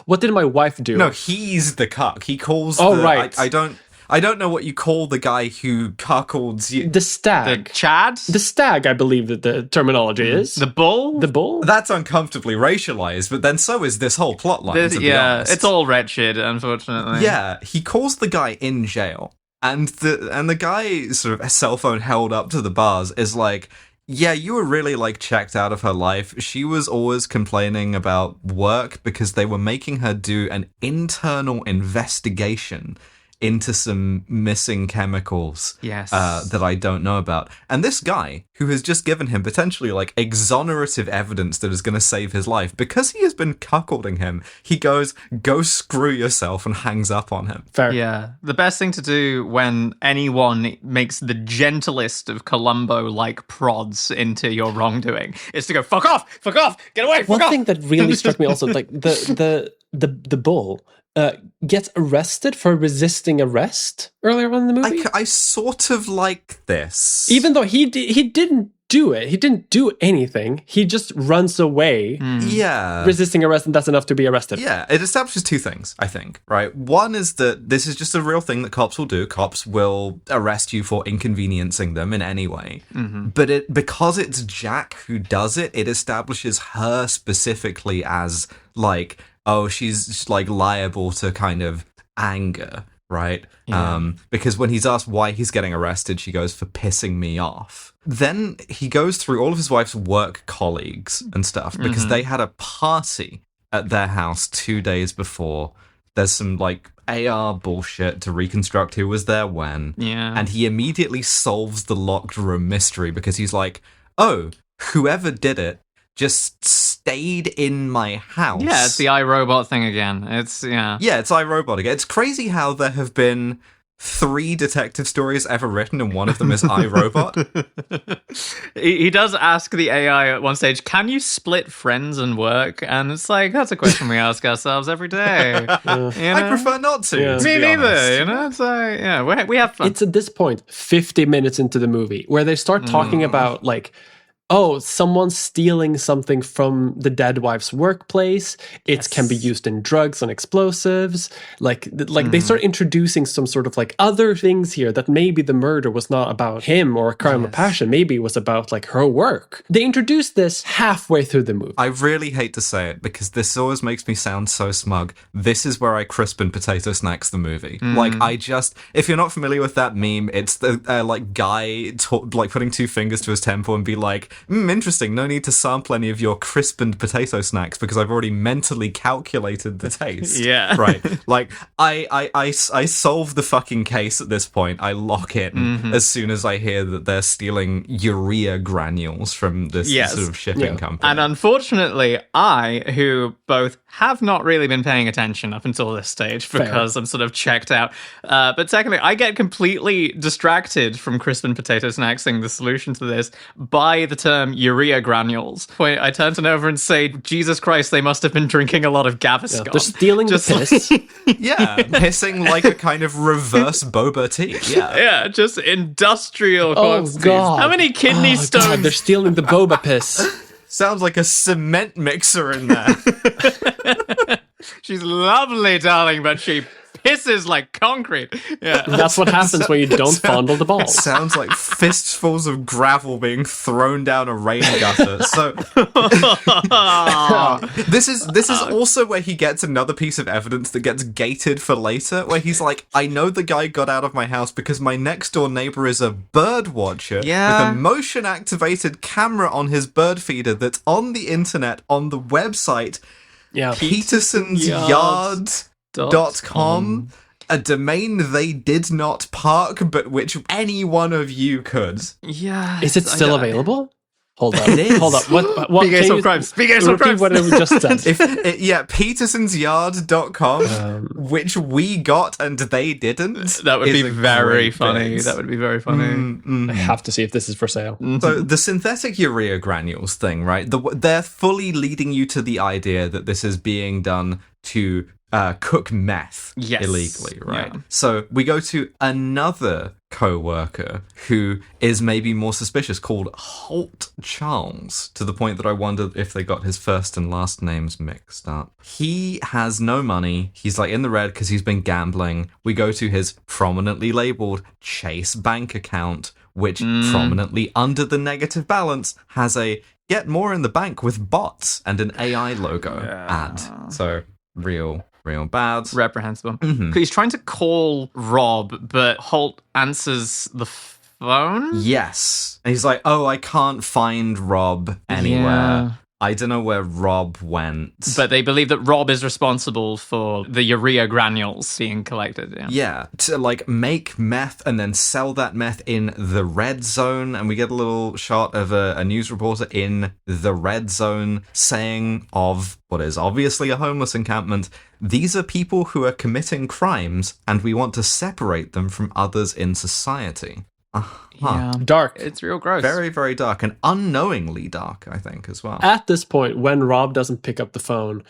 What did my wife do?" No, he's the cuck. He calls. Right. I don't know what you call the guy who cuckolds you. The stag. The Chad? The stag, I believe that the terminology is. The bull? The bull? That's uncomfortably racialized, but then so is this whole plotline. It's all wretched, unfortunately. Yeah, he calls the guy in jail. And the guy, sort of cell phone held up to the bars, is like, yeah, you were really, like, checked out of her life. She was always complaining about work because they were making her do an internal investigation into some missing chemicals that I don't know about. And this guy, who has just given him potentially, like, exonerative evidence that is going to save his life, because he has been cuckolding him, he goes, go screw yourself, and hangs up on him. Fair. Yeah. The best thing to do when anyone makes the gentlest of Columbo-like prods into your wrongdoing is to go, fuck off, get away, fuck One off. thing that really struck me also, like, the bull gets arrested for resisting arrest earlier on in the movie. I sort of like this. Even though he didn't do it. He didn't do anything. He just runs away. Yeah. Resisting arrest, and that's enough to be arrested. Yeah, it establishes two things, I think, right? One is that this is just a real thing that cops will do. Cops will arrest you for inconveniencing them in any way. But because it's Jack who does it, it establishes her specifically as, like, oh, she's like liable to kind of anger, right? Yeah. Because when he's asked why he's getting arrested, she goes, for pissing me off. Then he goes through all of his wife's work colleagues and stuff because they had a party at their house 2 days before. There's some, like, AR bullshit to reconstruct who was there when. Yeah. And he immediately solves the locked room mystery because he's like, oh, whoever did it just stayed in my house. Yeah, it's the iRobot thing again. Yeah, it's iRobot again. It's crazy how there have been 3 detective stories ever written, and one of them is iRobot. He does ask the AI at one stage, can you split friends and work? And it's like, that's a question we ask ourselves every day. You know? I prefer not to. Yeah. To Me be neither, honest. you know? It's like, yeah, we have fun. It's at this point, 50 minutes into the movie, where they start talking about, like, oh, someone's stealing something from the dead wife's workplace. It can be used in drugs and explosives. Like they start introducing some sort of, like, other things here that maybe the murder was not about him or a crime of passion. Maybe it was about, like, her work. They introduced this halfway through the movie. I really hate to say it because this always makes me sound so smug. This is where I crisp and potato snacks the movie. Like, if you're not familiar with that meme, it's the like guy like putting 2 fingers to his temple and be like, interesting, no need to sample any of your crispened potato snacks because I've already mentally calculated the taste. Yeah. Right. Like, I solve the fucking case at this point. I lock in as soon as I hear that they're stealing urea granules from this sort of shipping company. And unfortunately, I, who both have not really been paying attention up until this stage because I'm sort of checked out, but secondly, I get completely distracted from crisp and potato snacksing the solution to this by the term urea granules. Wait, I turn to Nova and say, Jesus Christ, they must have been drinking a lot of Gaviscon. They're stealing the piss. Yeah, pissing like a kind of reverse boba tea. Yeah. Yeah, just industrial Oh, quantities. God. How many kidney stones? God, they're stealing the boba piss. Sounds like a cement mixer in there. She's lovely, darling, but she pisses like concrete. Yeah. That's what happens when you don't fondle the balls. Sounds like fistfuls of gravel being thrown down a rain gutter. So this is also where he gets another piece of evidence that gets gated for later, where he's like, I know the guy got out of my house because my next door neighbor is a bird watcher with a motion activated camera on his bird feeder that's on the internet on the website petersonsyard.com, a domain they did not park, but which any one of you could. Yeah. Is it still available? Hold up. It is. Hold up. What Big Ace of Crimes. Big Ace of Crimes. What we just said. petersonsyard.com, which we got and they didn't. That would be is a very great funny. bit. That would be very funny. I have to see if this is for sale. So the synthetic urea granules thing, right? They're fully leading you to the idea that this is being done to cook meth illegally, right? Yeah. So we go to another co-worker who is maybe more suspicious, called Holt Charles, to the point that I wondered if they got his first and last names mixed up. He has no money. He's like in the red because he's been gambling. We go to his prominently labeled Chase bank account, which prominently under the negative balance has a get more in the bank with bots and an AI logo ad. So real Real bad. Reprehensible. He's trying to call Rob, but Holt answers the phone? Yes. And he's like, oh, I can't find Rob anywhere. Yeah. I don't know where Rob went. But they believe that Rob is responsible for the urea granules being collected. Yeah, to like make meth and then sell that meth in the red zone. And we get a little shot of a news reporter in the red zone saying of what is obviously a homeless encampment, these are people who are committing crimes and we want to separate them from others in society. Yeah. Dark. It's real gross. Very, very dark and unknowingly dark, I think, as well. At this point, when Rob doesn't pick up the phone,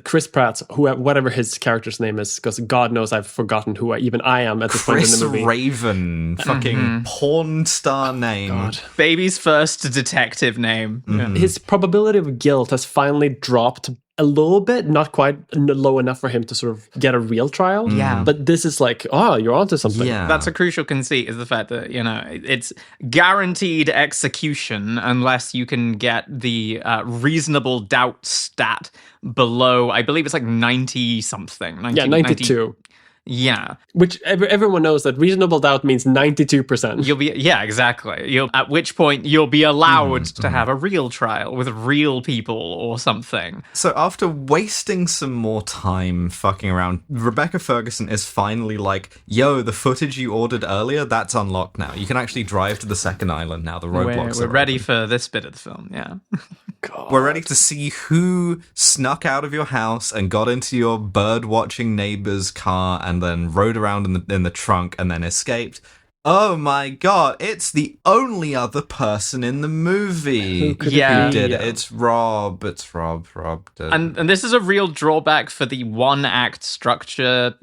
Chris Pratt, whatever his character's name is, because God knows I've forgotten who even I am at this point in the movie. Chris Raven, fucking porn star name. God. Baby's first detective name. His probability of guilt has finally dropped a little bit, not quite low enough for him to sort of get a real trial. Yeah. But this is like, oh, you're onto something. Yeah. That's a crucial conceit, is the fact that, it's guaranteed execution unless you can get the reasonable doubt stat below, I believe it's like 90-something. 92. Yeah. Which everyone knows that reasonable doubt means 92%. Exactly. At which point you'll be allowed to have a real trial with real people or something. So after wasting some more time fucking around, Rebecca Ferguson is finally like, yo, the footage you ordered earlier, that's unlocked now. You can actually drive to the second island now. The roadblocks We're are ready open. for this bit of the film, yeah. God. We're ready to see who snuck out of your house and got into your bird-watching neighbor's car and then rode around in the trunk and then escaped. Oh my god, it's the only other person in the movie Who could Yeah. it be? did it. It's Rob. Rob did it. And this is a real drawback for the one-act structure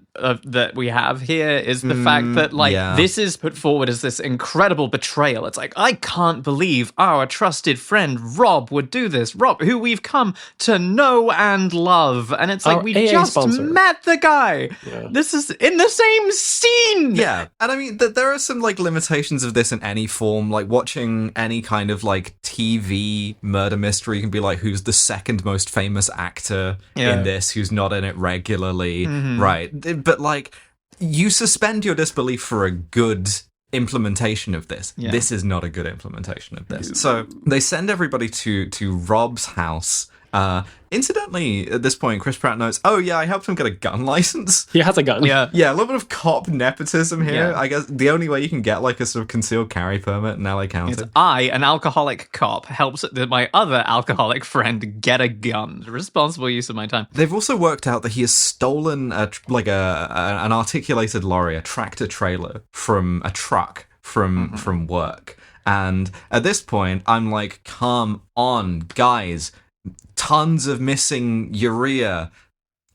that we have here, is the fact that, this is put forward as this incredible betrayal. It's like, I can't believe our trusted friend Rob would do this. Rob, who we've come to know and love. And it's like, Our we AA just sponsor. met the guy. Yeah. This is in the same scene. Yeah, and I mean, there are some like limitations of this in any form. Like watching any kind of like TV murder mystery can be like, who's the second most famous actor in this? Who's not in it regularly, right? But like, you suspend your disbelief for a good implementation of this. Yeah. This is not a good implementation of this. So they send everybody to Rob's house. Incidentally, at this point, Chris Pratt notes, oh yeah, I helped him get a gun license. He has a gun. Yeah. Yeah, a little bit of cop nepotism here. Yeah. I guess the only way you can get like a sort of concealed carry permit in LA County. It's an alcoholic cop, helps my other alcoholic friend get a gun. Responsible use of my time. They've also worked out that he has stolen an articulated lorry, a tractor trailer from a truck from work. And at this point, I'm like, come on, guys. Tons of missing urea.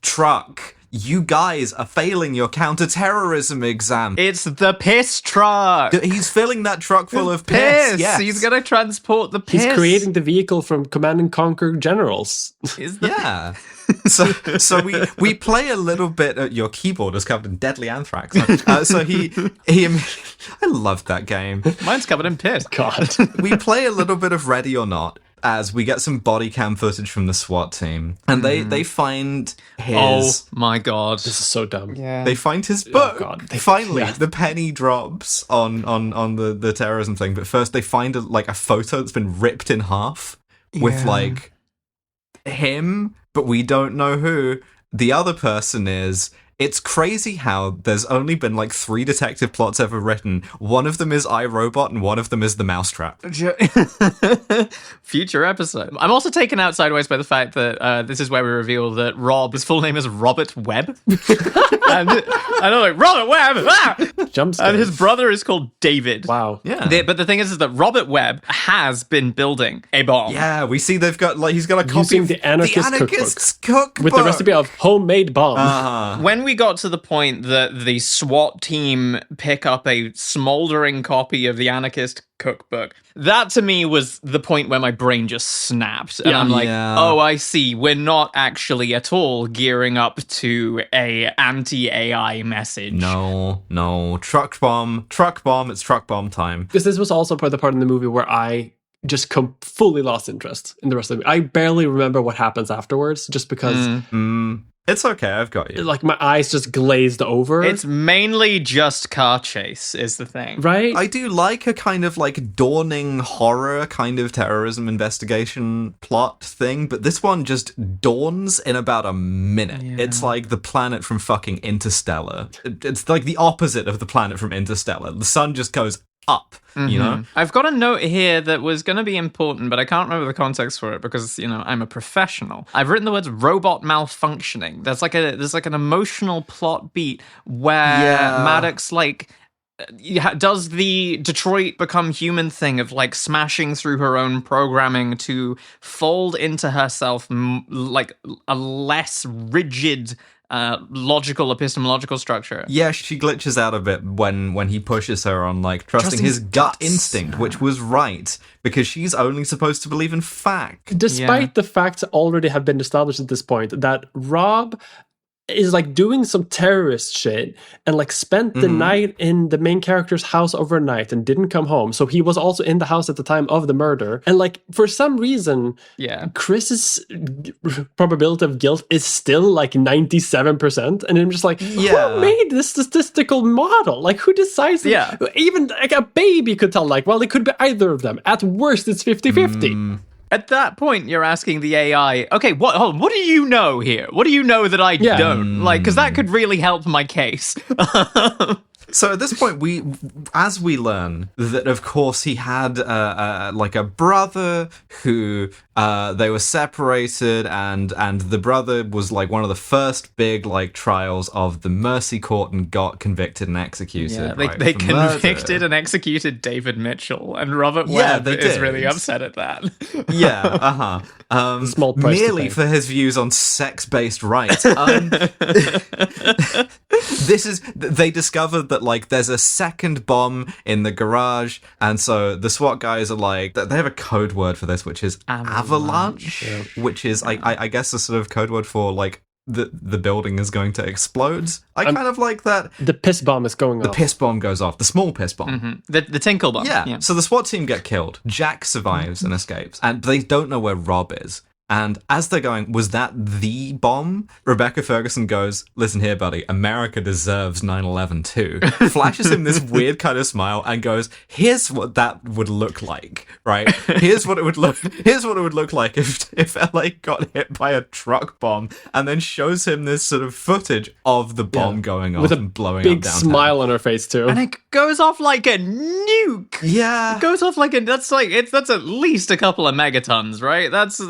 Truck. You guys are failing your counter-terrorism exam. It's the piss truck. He's filling that truck full of piss. Yes. He's gonna transport the piss. He's creating the vehicle from Command and Conquer Generals. Yeah. So we play a little bit. Your keyboard is covered in deadly anthrax. So he I love that game. Mine's covered in piss. God. We play a little bit of Ready or Not as we get some body cam footage from the SWAT team, and they find his. Oh my god. This is so dumb. Yeah. They find his book. God. Finally, the penny drops on the terrorism thing. But first, they find a photo that's been ripped in half with like him, but we don't know who the other person is. It's crazy how there's only been like 3 detective plots ever written. One of them is iRobot and one of them is The Mousetrap. Future episode. I'm also taken out sideways by the fact that this is where we reveal that his full name is Robert Webb. and I'm like, Robert Webb! Ah! Jump And his brother is called David. Wow. Yeah. But the thing is that Robert Webb has been building a bomb. Yeah, we see they've got he's got a copy Using of the Anarchist's cookbook with the recipe of homemade bomb. When we got to the point that the SWAT team pick up a smoldering copy of the Anarchist cookbook, that to me was the point where my brain just snapped. And I'm like, oh, I see. We're not actually at all gearing up to a anti-AI message. No. Truck bomb, it's truck bomb time. Because this was also the part in the movie where I just fully lost interest in the rest of it. I barely remember what happens afterwards, just because It's okay, I've got you. like my eyes just glazed over. It's mainly just car chase is the thing. right? I do like a kind of like dawning horror kind of terrorism investigation plot thing, but this one just dawns in about a minute. Yeah. It's like the planet from fucking Interstellar. It's like the opposite of the planet from Interstellar. The sun just goes up, you know? I've got a note here that was going to be important, but I can't remember the context for it because, I'm a professional. I've written the words robot malfunctioning. There's like an emotional plot beat where Maddox, like, does the Detroit become human thing of like smashing through her own programming to fold into herself like a less rigid logical epistemological structure. Yeah, she glitches out a bit when he pushes her on like trusting his gut instinct, which was right, because she's only supposed to believe in fact. Despite the facts already have been established at this point that Rob is like doing some terrorist shit and like spent the night in the main character's house overnight and didn't come home. So he was also in the house at the time of the murder. And like for some reason, Chris's probability of guilt is still like 97%. And I'm just like, who made this statistical model? Like who decides that? Even like a baby could tell, like, well, it could be either of them. At worst, it's 50-50. At that point, you're asking the AI, okay, what do you know here? What do you know that I don't? Like, because that could really help my case. So at this point, as we learn that, of course, he had like a brother who they were separated, and the brother was like one of the first big like trials of the Mercy Court and got convicted and executed. Yeah, they convicted and executed David Mitchell, and Robert Webb is really upset at that. Small price merely for his views on sex-based rights. They discovered that like there's a second bomb in the garage, and so the SWAT guys are like, they have a code word for this, which is avalanche, which is I guess a sort of code word for like the building is going to explode. I kind of like that. The piss bomb is going off. The piss bomb goes off. The small piss bomb. The tinkle bomb. Yeah. So the SWAT team get killed. Jack survives and escapes, and they don't know where Rob is. And as they're going, was that the bomb? Rebecca Ferguson goes, listen here, buddy, America deserves 9/11 too. Flashes him this weird kind of smile and goes, here's what that would look like, right? Here's what it would look like if LA got hit by a truck bomb, and then shows him this sort of footage of the bomb going off with a and blowing up big downtown. smile on her face too. And it goes off like a nuke. Yeah. It goes off like that's at least a couple of megatons, right? That's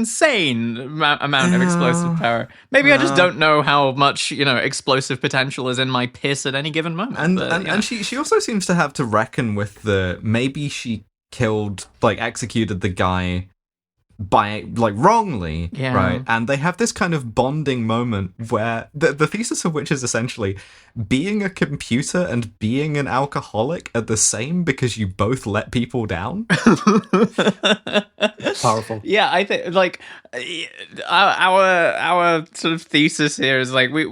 insane amount of explosive power. Maybe I just don't know how much explosive potential is in my piss at any given moment. And she also seems to have to reckon with maybe she executed the guy by like wrongly, right? And they have this kind of bonding moment where the thesis of which is essentially being a computer and being an alcoholic are the same because you both let people down. Powerful. Yeah, I think like our sort of thesis here is like we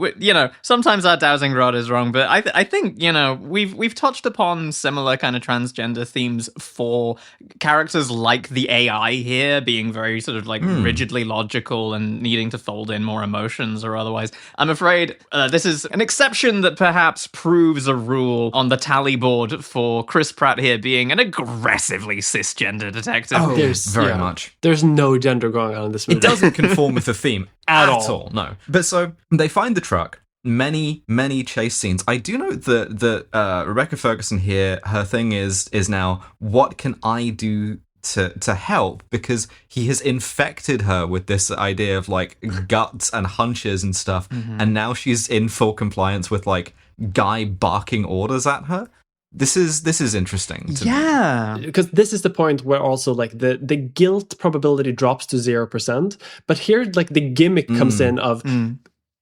sometimes our dowsing rod is wrong, but I think we've touched upon similar kind of transgender themes for characters like the AI here being very sort of like rigidly logical and needing to fold in more emotions or otherwise. I'm afraid this is an exception that perhaps proves a rule on the tally board for Chris Pratt here being an aggressively cisgender detective. Oh, very much. There's no gender going on in this movie. It doesn't conform with the theme at all. No. But so they find the truck. Many chase scenes. I do know that Rebecca Ferguson here, her thing is now, what can I do to help, because he has infected her with this idea of like guts and hunches and stuff, and now she's in full compliance with like Guy barking orders at her. This is interesting to me. Because this is the point where also like the guilt probability drops to 0%, but here like the gimmick comes in of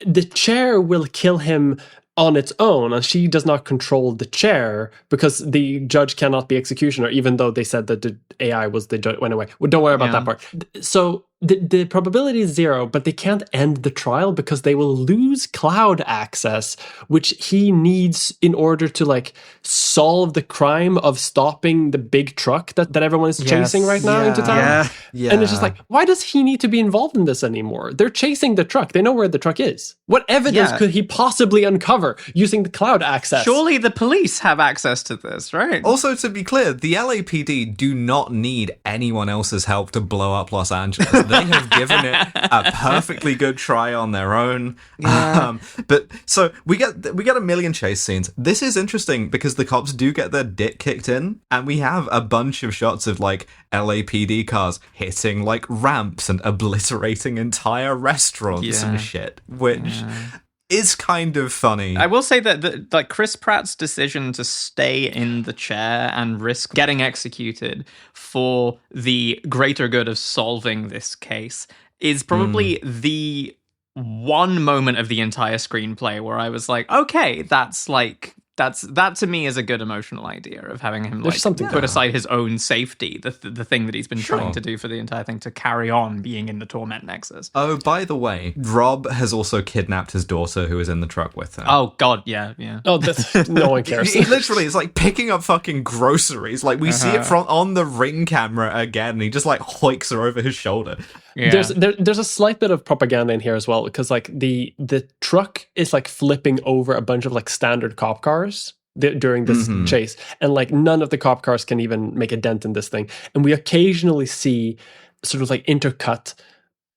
the chair will kill him on its own, and she does not control the chair because the judge cannot be executioner, even though they said that the AI was the judge. Anyway, well, don't worry about that part. So the probability is 0, but they can't end the trial because they will lose cloud access, which he needs in order to like solve the crime of stopping the big truck that everyone is chasing right now into town. Yeah. And it's just like, why does he need to be involved in this anymore? They're chasing the truck. They know where the truck is. What evidence could he possibly uncover using the cloud access? Surely the police have access to this, right? Also, to be clear, the LAPD do not need anyone else's help to blow up Los Angeles. They have given it a perfectly good try on their own. But so we get a million chase scenes. This is interesting because the cops do get their dick kicked in, and we have a bunch of shots of like LAPD cars hitting like ramps and obliterating entire restaurants and shit, which is kind of funny. I will say that like Chris Pratt's decision to stay in the chair and risk getting executed for the greater good of solving this case is probably the one moment of the entire screenplay where I was like, okay, that to me is a good emotional idea of having him like put aside his own safety, the thing that he's been trying to do for the entire thing, to carry on being in the torment nexus. Oh, by the way, Rob has also kidnapped his daughter who is in the truck with him. Oh god, yeah. Oh, no one cares. He literally is like picking up fucking groceries. Like we see it from on the Ring camera again, and he just like hoiks her over his shoulder. Yeah. There's a slight bit of propaganda in here as well, because like the truck is like flipping over a bunch of like standard cop cars during this chase, and like none of the cop cars can even make a dent in this thing, and we occasionally see sort of like intercut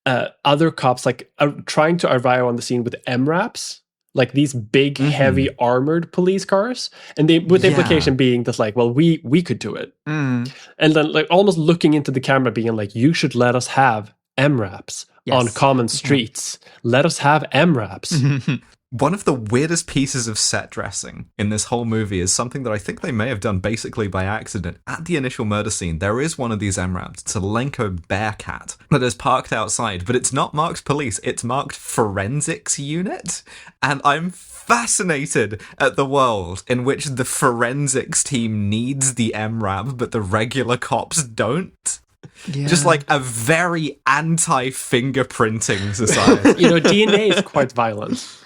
other cops like trying to arrive on the scene with MRAPs, like these big heavy armored police cars, and the implication being that like, well, we could do it, and then like almost looking into the camera being like, you should let us have MRAPs on common streets. Let us have MRAPs. One of the weirdest pieces of set dressing in this whole movie is something that I think they may have done basically by accident. At the initial murder scene, there is one of these MRAPs. It's a Lenko Bearcat that is parked outside, but it's not marked police, it's marked forensics unit. And I'm fascinated at the world in which the forensics team needs the MRAP, but the regular cops don't. Yeah. Just like a very anti-fingerprinting society. DNA is quite violent.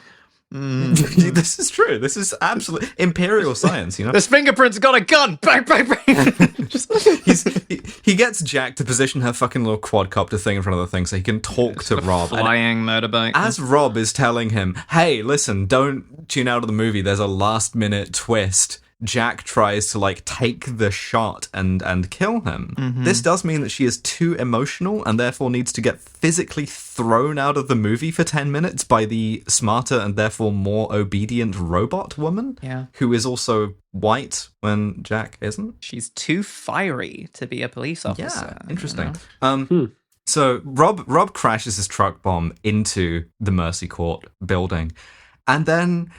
This is true. This is absolute imperial science, This fingerprint's got a gun! Bang, bang, bang! He gets Jack to position her fucking little quadcopter thing in front of the thing so he can talk to Rob. Flying motorbike. As Rob is telling him, hey, listen, don't tune out of the movie, there's a last-minute twist, Jack tries to like take the shot and kill him. This does mean that she is too emotional and therefore needs to get physically thrown out of the movie for 10 minutes by the smarter and therefore more obedient robot woman, who is also white when Jack isn't. She's too fiery to be a police officer. Yeah, interesting. So Rob crashes his truck bomb into the Mercy Court building, and then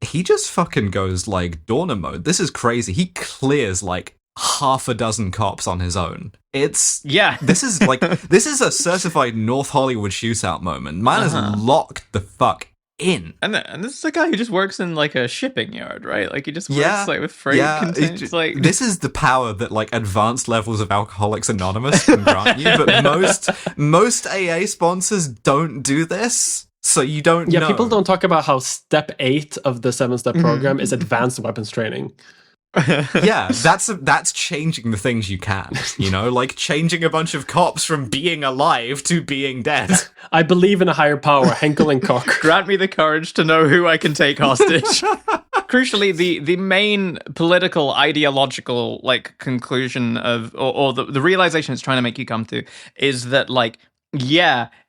he just fucking goes like Dorna mode. This is crazy. He clears like half a dozen cops on his own. This is a certified North Hollywood shootout moment. Man is locked the fuck in. And this is a guy who just works in like a shipping yard, right? Like he just works like with freight containers. Like this is the power that like advanced levels of Alcoholics Anonymous can grant you, but most AA sponsors don't do this. So you don't know. People don't talk about how step 8 of the 7-step program is advanced weapons training. Yeah, that's changing the things you can, like changing a bunch of cops from being alive to being dead. I believe in a higher power, Henkel and Koch. Grant me the courage to know who I can take hostage. Crucially, the main political, ideological like conclusion of, or the realization it's trying to make you come to is that like,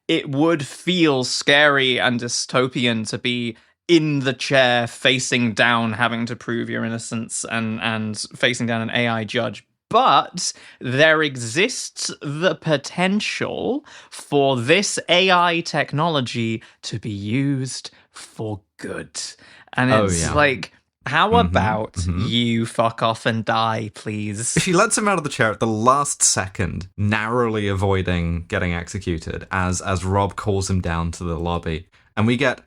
it would feel scary and dystopian to be in the chair, facing down, having to prove your innocence and facing down an AI judge. But there exists the potential for this AI technology to be used for good. And it's like, how about you fuck off and die, please? She lets him out of the chair at the last second, narrowly avoiding getting executed as Rob calls him down to the lobby. And we get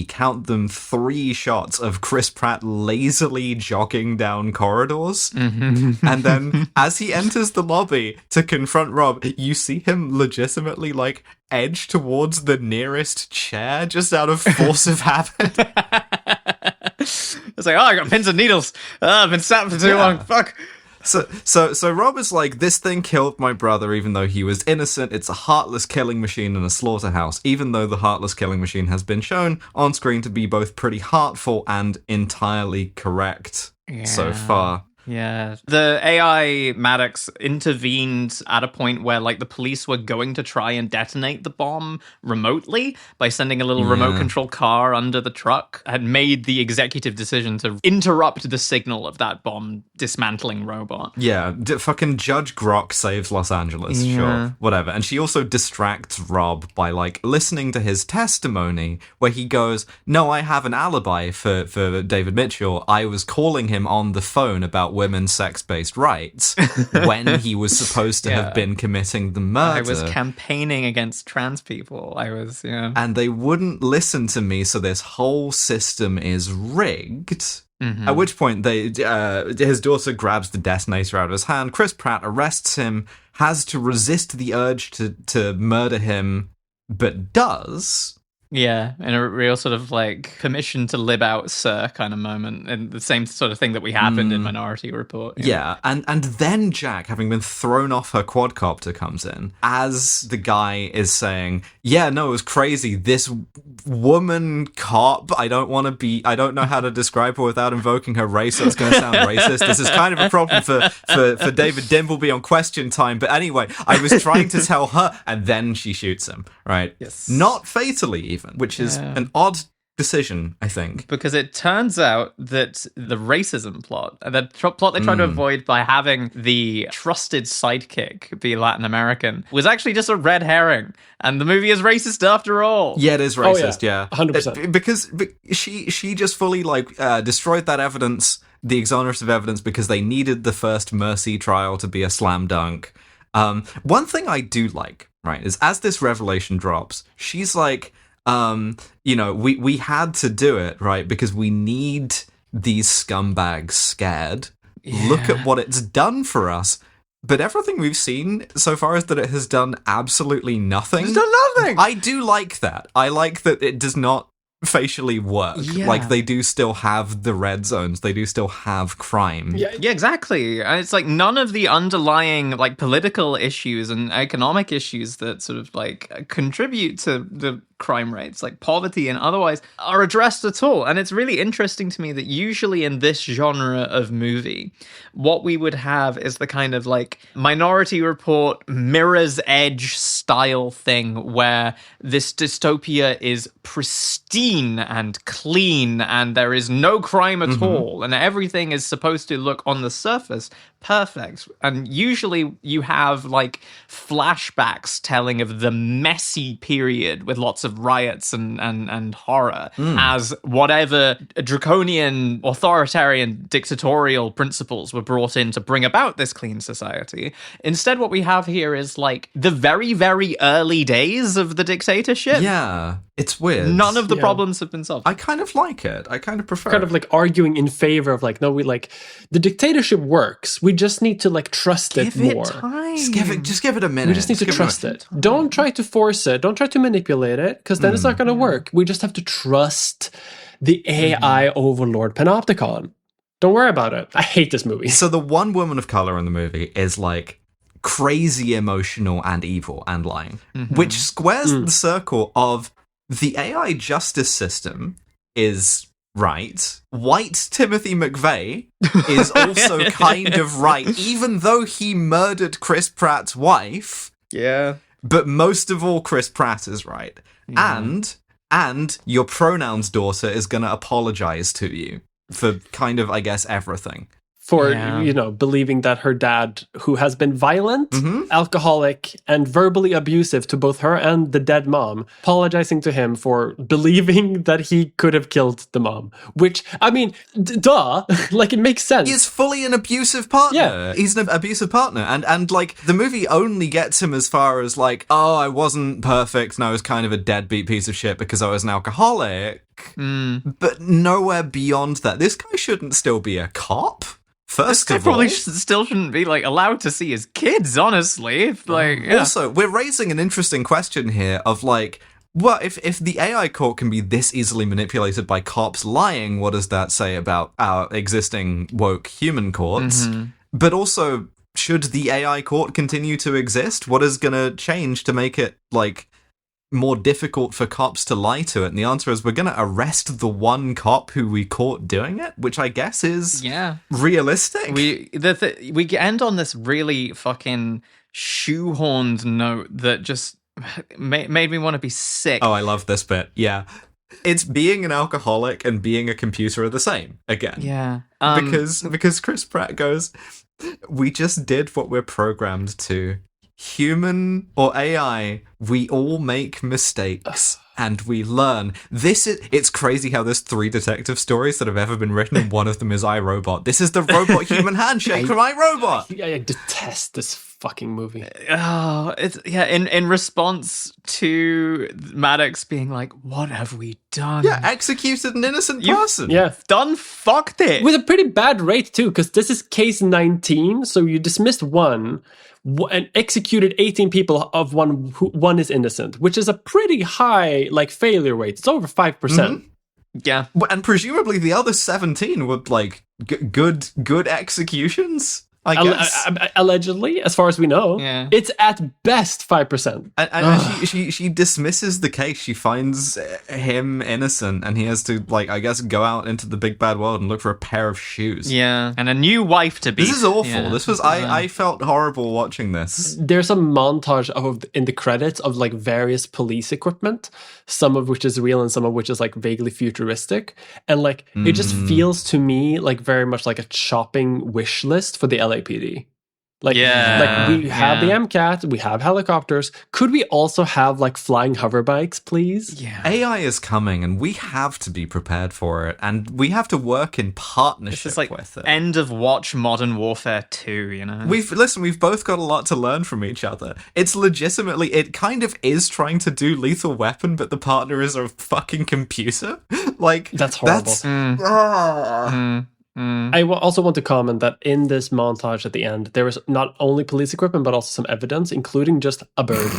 count them, 3 shots of Chris Pratt lazily jogging down corridors. And then as he enters the lobby to confront Rob, you see him legitimately like edge towards the nearest chair just out of force of habit. It's like, oh, I got pins and needles. I've been sat for too long. Fuck. So Rob is like, this thing killed my brother even though he was innocent. It's a heartless killing machine and a slaughterhouse, even though the heartless killing machine has been shown on screen to be both pretty heartful and entirely correct so far. Yeah. The AI Maddox intervened at a point where, like, the police were going to try and detonate the bomb remotely by sending a little remote control car under the truck, had made the executive decision to interrupt the signal of that bomb dismantling robot. Yeah, fucking Judge Grok saves Los Angeles, sure, whatever. And she also distracts Rob by, like, listening to his testimony where he goes, no, I have an alibi for David Mitchell. I was calling him on the phone about women's sex-based rights when he was supposed to have been committing the murder. I was campaigning against trans people. And they wouldn't listen to me, so this whole system is rigged. At which point, his daughter grabs the detonator out of his hand. Chris Pratt arrests him, has to resist the urge to murder him, but does. Yeah, in a real sort of like permission to live out, sir, kind of moment, and the same sort of thing that we happened in Minority Report. Yeah, and then Jack, having been thrown off her quadcopter, comes in as the guy is saying, yeah, no, it was crazy. This woman cop, I don't know how to describe her without invoking her race, so it's going to sound racist. This is kind of a problem for David Dimbleby on Question Time, but anyway, I was trying to tell her, and then she shoots him, right? Yes. Not fatally, even, which is an odd decision, I think. Because it turns out that the racism plot, the plot they tried to avoid by having the trusted sidekick be Latin American, was actually just a red herring. And the movie is racist after all. Yeah, it is racist, 100%. Because she just fully, like, destroyed that evidence, the exonerative evidence, because they needed the first Mercy trial to be a slam dunk. One thing I do like, right, is as this revelation drops, she's like, we had to do it, right? Because we need these scumbags scared. Yeah. Look at what it's done for us. But everything we've seen so far is that it has done absolutely nothing. It's done nothing! I do like that. I like that it does not facially work. Yeah. Like, they do still have the red zones. They do still have crime. Yeah, exactly. And it's like none of the underlying, like, political issues and economic issues that sort of, like, contribute to the crime rates, like poverty and otherwise, are addressed at all. And it's really interesting to me that usually in this genre of movie, what we would have is the kind of like Minority Report, Mirror's Edge style thing where this dystopia is pristine and clean and there is no crime at all and everything is supposed to look on the surface perfect. And usually you have like flashbacks telling of the messy period with lots of riots and horror as whatever draconian authoritarian dictatorial principles were brought in to bring about this clean society. Instead, what we have here is like the very, very early days of the dictatorship. Yeah, it's weird. None of the problems have been solved. I kind of like it. I kind of prefer kind of like arguing in favor of like, no, we like the dictatorship works. We just need to like trust it more. Time. Just give it a minute. We just need to trust it. Don't try to force it. Don't try to manipulate it, because then it's not going to work. We just have to trust the AI overlord Panopticon. Don't worry about it. I hate this movie. So the one woman of color in the movie is like crazy emotional and evil and lying, which squares the circle of the AI justice system is right. White Timothy McVeigh is also kind of right, even though he murdered Chris Pratt's wife. Yeah. But most of all, Chris Pratt is right. And your pronouns daughter is going to apologize to you for kind of, I guess, everything. for, Yeah. believing that her dad, who has been violent, Mm-hmm. alcoholic, and verbally abusive to both her and the dead mom, apologizing to him for believing that he could have killed the mom. Which, I mean, duh, like it makes sense. He's fully an abusive partner. Yeah. He's an abusive partner. And like, the movie only gets him as far as like, oh, I wasn't perfect and I was kind of a deadbeat piece of shit because I was an alcoholic. But nowhere beyond that. This guy shouldn't still be a cop. First This guy of all, probably still shouldn't be like allowed to see his kids, honestly. If, like, yeah. Also, we're raising an interesting question here of like, well, if the AI court can be this easily manipulated by cops lying, what does that say about our existing woke human courts? But also, should the AI court continue to exist? What is going to change to make it like more difficult for cops to lie to it? And the answer is we're going to arrest the one cop who we caught doing it, which I guess is realistic. We end on this really fucking shoehorned note that just made me want to be sick. Oh, I love this bit. Yeah. It's being an alcoholic and being a computer are the same again. Yeah. Because Chris Pratt goes, we just did what we're programmed to. Human or AI, we all make mistakes and we learn. It's crazy how there's 3 detective stories that have ever been written, and one of them is iRobot. This is the robot human handshake from iRobot. I detest this fucking movie. Oh, it's in response to Maddox being like, what have we done? Yeah, executed an innocent person. Yeah. Done fucked it. With a pretty bad rate, too, because this is case 19, so you dismissed 1 and executed 18 people, of one is innocent, which is a pretty high like failure rate. It's over 5%. Yeah. And presumably the other 17 were like good executions, I guess. Allegedly, as far as we know. Yeah. It's at best 5%. And she dismisses the case. She finds him innocent, and he has to, like, I guess, go out into the big bad world and look for a pair of shoes. Yeah. And a new wife to be. This is awful. Yeah. This was I felt horrible watching this. There's a montage in the credits of like various police equipment, some of which is real and some of which is like vaguely futuristic. And like it just feels to me like very much like a shopping wish list for the LAPD. Like we have the MCAT, we have helicopters. Could we also have like flying hover bikes, please? Yeah. AI is coming, and we have to be prepared for it, and we have to work in partnership It's like with it. end of watch Modern Warfare 2, you know? We've both got a lot to learn from each other. It's legitimately, it kind of is trying to do Lethal Weapon, but the partner is a fucking computer. Like, That's horrible. I also want to comment that in this montage at the end, there is not only police equipment, but also some evidence, including just a bird.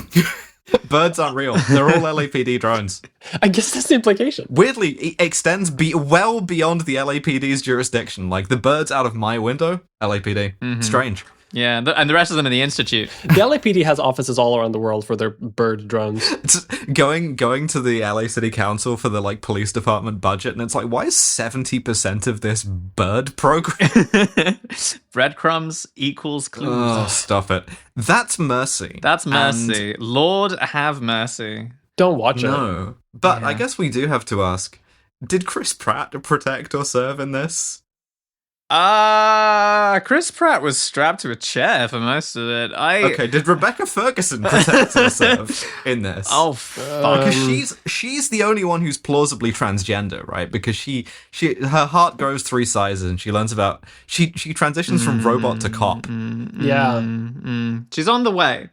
Birds aren't real. They're all LAPD drones. I guess that's the implication. Weirdly, it extends well beyond the LAPD's jurisdiction. Like, the bird's out of my window, LAPD. Strange. Yeah, and the rest of them in the Institute. The LAPD has offices all around the world for their bird drones. It's going to the LA City Council for the like police department budget, and it's like, why is 70% of this bird program? Breadcrumbs equals clues. Oh, stop it. That's mercy. That's mercy. Lord have mercy. Don't watch it. No. But I guess we do have to ask, did Chris Pratt protect or serve in this? Chris Pratt was strapped to a chair for most of it. Okay, did Rebecca Ferguson protect or serve in this? Oh, fuck. Because she's the only one who's plausibly transgender, right? Because she her heart grows 3 sizes, and she learns about she transitions from robot to cop. She's on the way.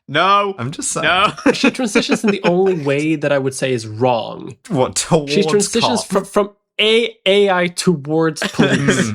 No, I'm just saying. No. She transitions in the only way that I would say is wrong. What, towards She transitions cop? from AI towards police.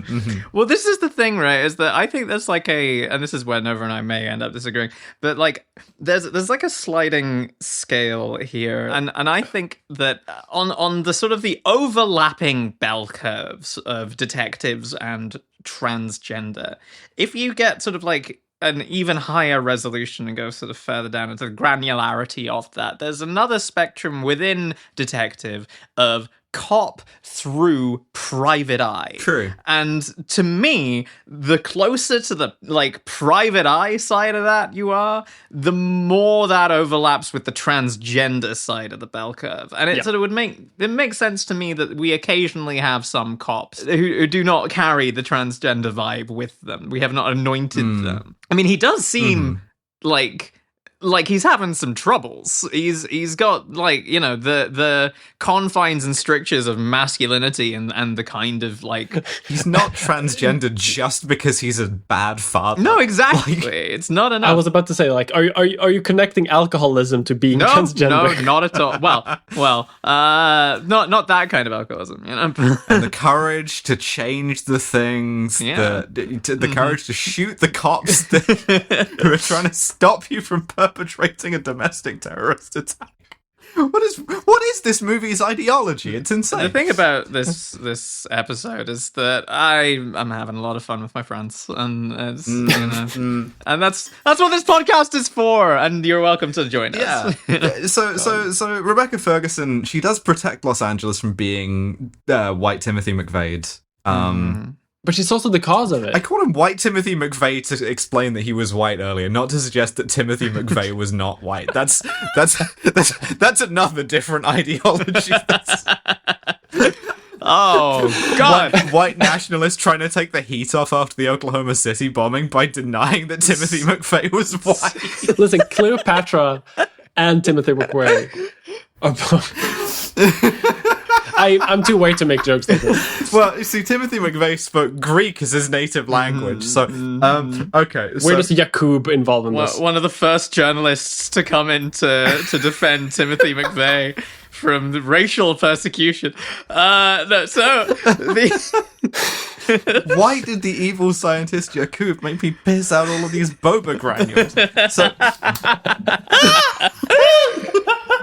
Well, this is the thing, right? Is that I think there's like and this is where Nova and I may end up disagreeing, but like there's like a sliding scale here, and I think that on the sort of the overlapping bell curves of detectives and transgender, if you get sort of like an even higher resolution and go sort of further down into the granularity of that, there's another spectrum within detective of cop through private eye. True. And to me, the closer to the like private eye side of that you are, the more that overlaps with the transgender side of the bell curve. And it sort of makes sense to me that we occasionally have some cops who do not carry the transgender vibe with them. We have not anointed them. I mean, he does seem like he's having some troubles. He's got like, you know, the confines and strictures of masculinity and the kind of like he's not transgender just because he's a bad father. No, exactly. Like, it's not enough. I was about to say, like, are you connecting alcoholism to being transgender? No, not at all. Well, not that kind of alcoholism, you know. And the courage to change the things, the courage to shoot the cops who are trying to stop you from perpetrating a domestic terrorist attack. What is this movie's ideology? It's insane. The thing about this episode is that I'm having a lot of fun with my friends, and it's, you know, and that's what this podcast is for. And you're welcome to join us. Yeah. So Rebecca Ferguson, she does protect Los Angeles from being white Timothy McVeigh. But she's also the cause of it. I called him white Timothy McVeigh to explain that he was white earlier, not to suggest that Timothy McVeigh was not white. That's another different ideology. Oh, God. White nationalists trying to take the heat off after the Oklahoma City bombing by denying that Timothy McVeigh was white. Listen, Cleopatra and Timothy McVeigh are both... I'm too white to make jokes like this. Well, you see, Timothy McVeigh spoke Greek as his native language, so, okay. Where does Yakub involve in this? One of the first journalists to come in to defend Timothy McVeigh from the racial persecution. Why did the evil scientist Yakub make me piss out all of these boba granules?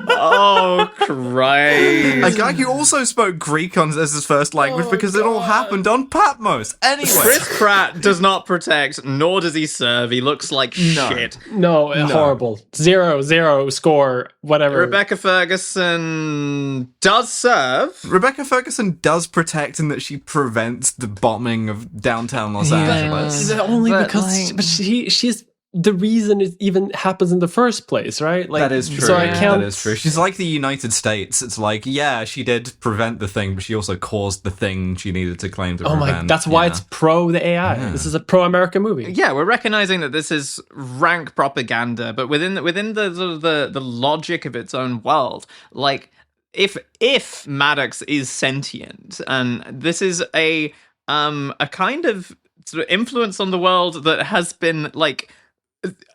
Oh, Christ. A guy who also spoke Greek as his first language because it all happened on Patmos. Anyway. Chris Pratt does not protect, nor does he serve. He looks like shit. No, horrible. 0-0 score, whatever. Rebecca Ferguson does serve. Rebecca Ferguson does protect in that she prevents the bombing of downtown Los Angeles. Only because she's the reason it even happens in the first place, right? Like, that is true. So I can't... That is true. She's like the United States. It's like, yeah, she did prevent the thing, but she also caused the thing she needed to claim to prevent. That's why it's pro the AI. Yeah. This is a pro-American movie. Yeah, we're recognizing that this is rank propaganda, but within the logic of its own world, like if Maddox is sentient, and this is a kind of sort of influence on the world that has been like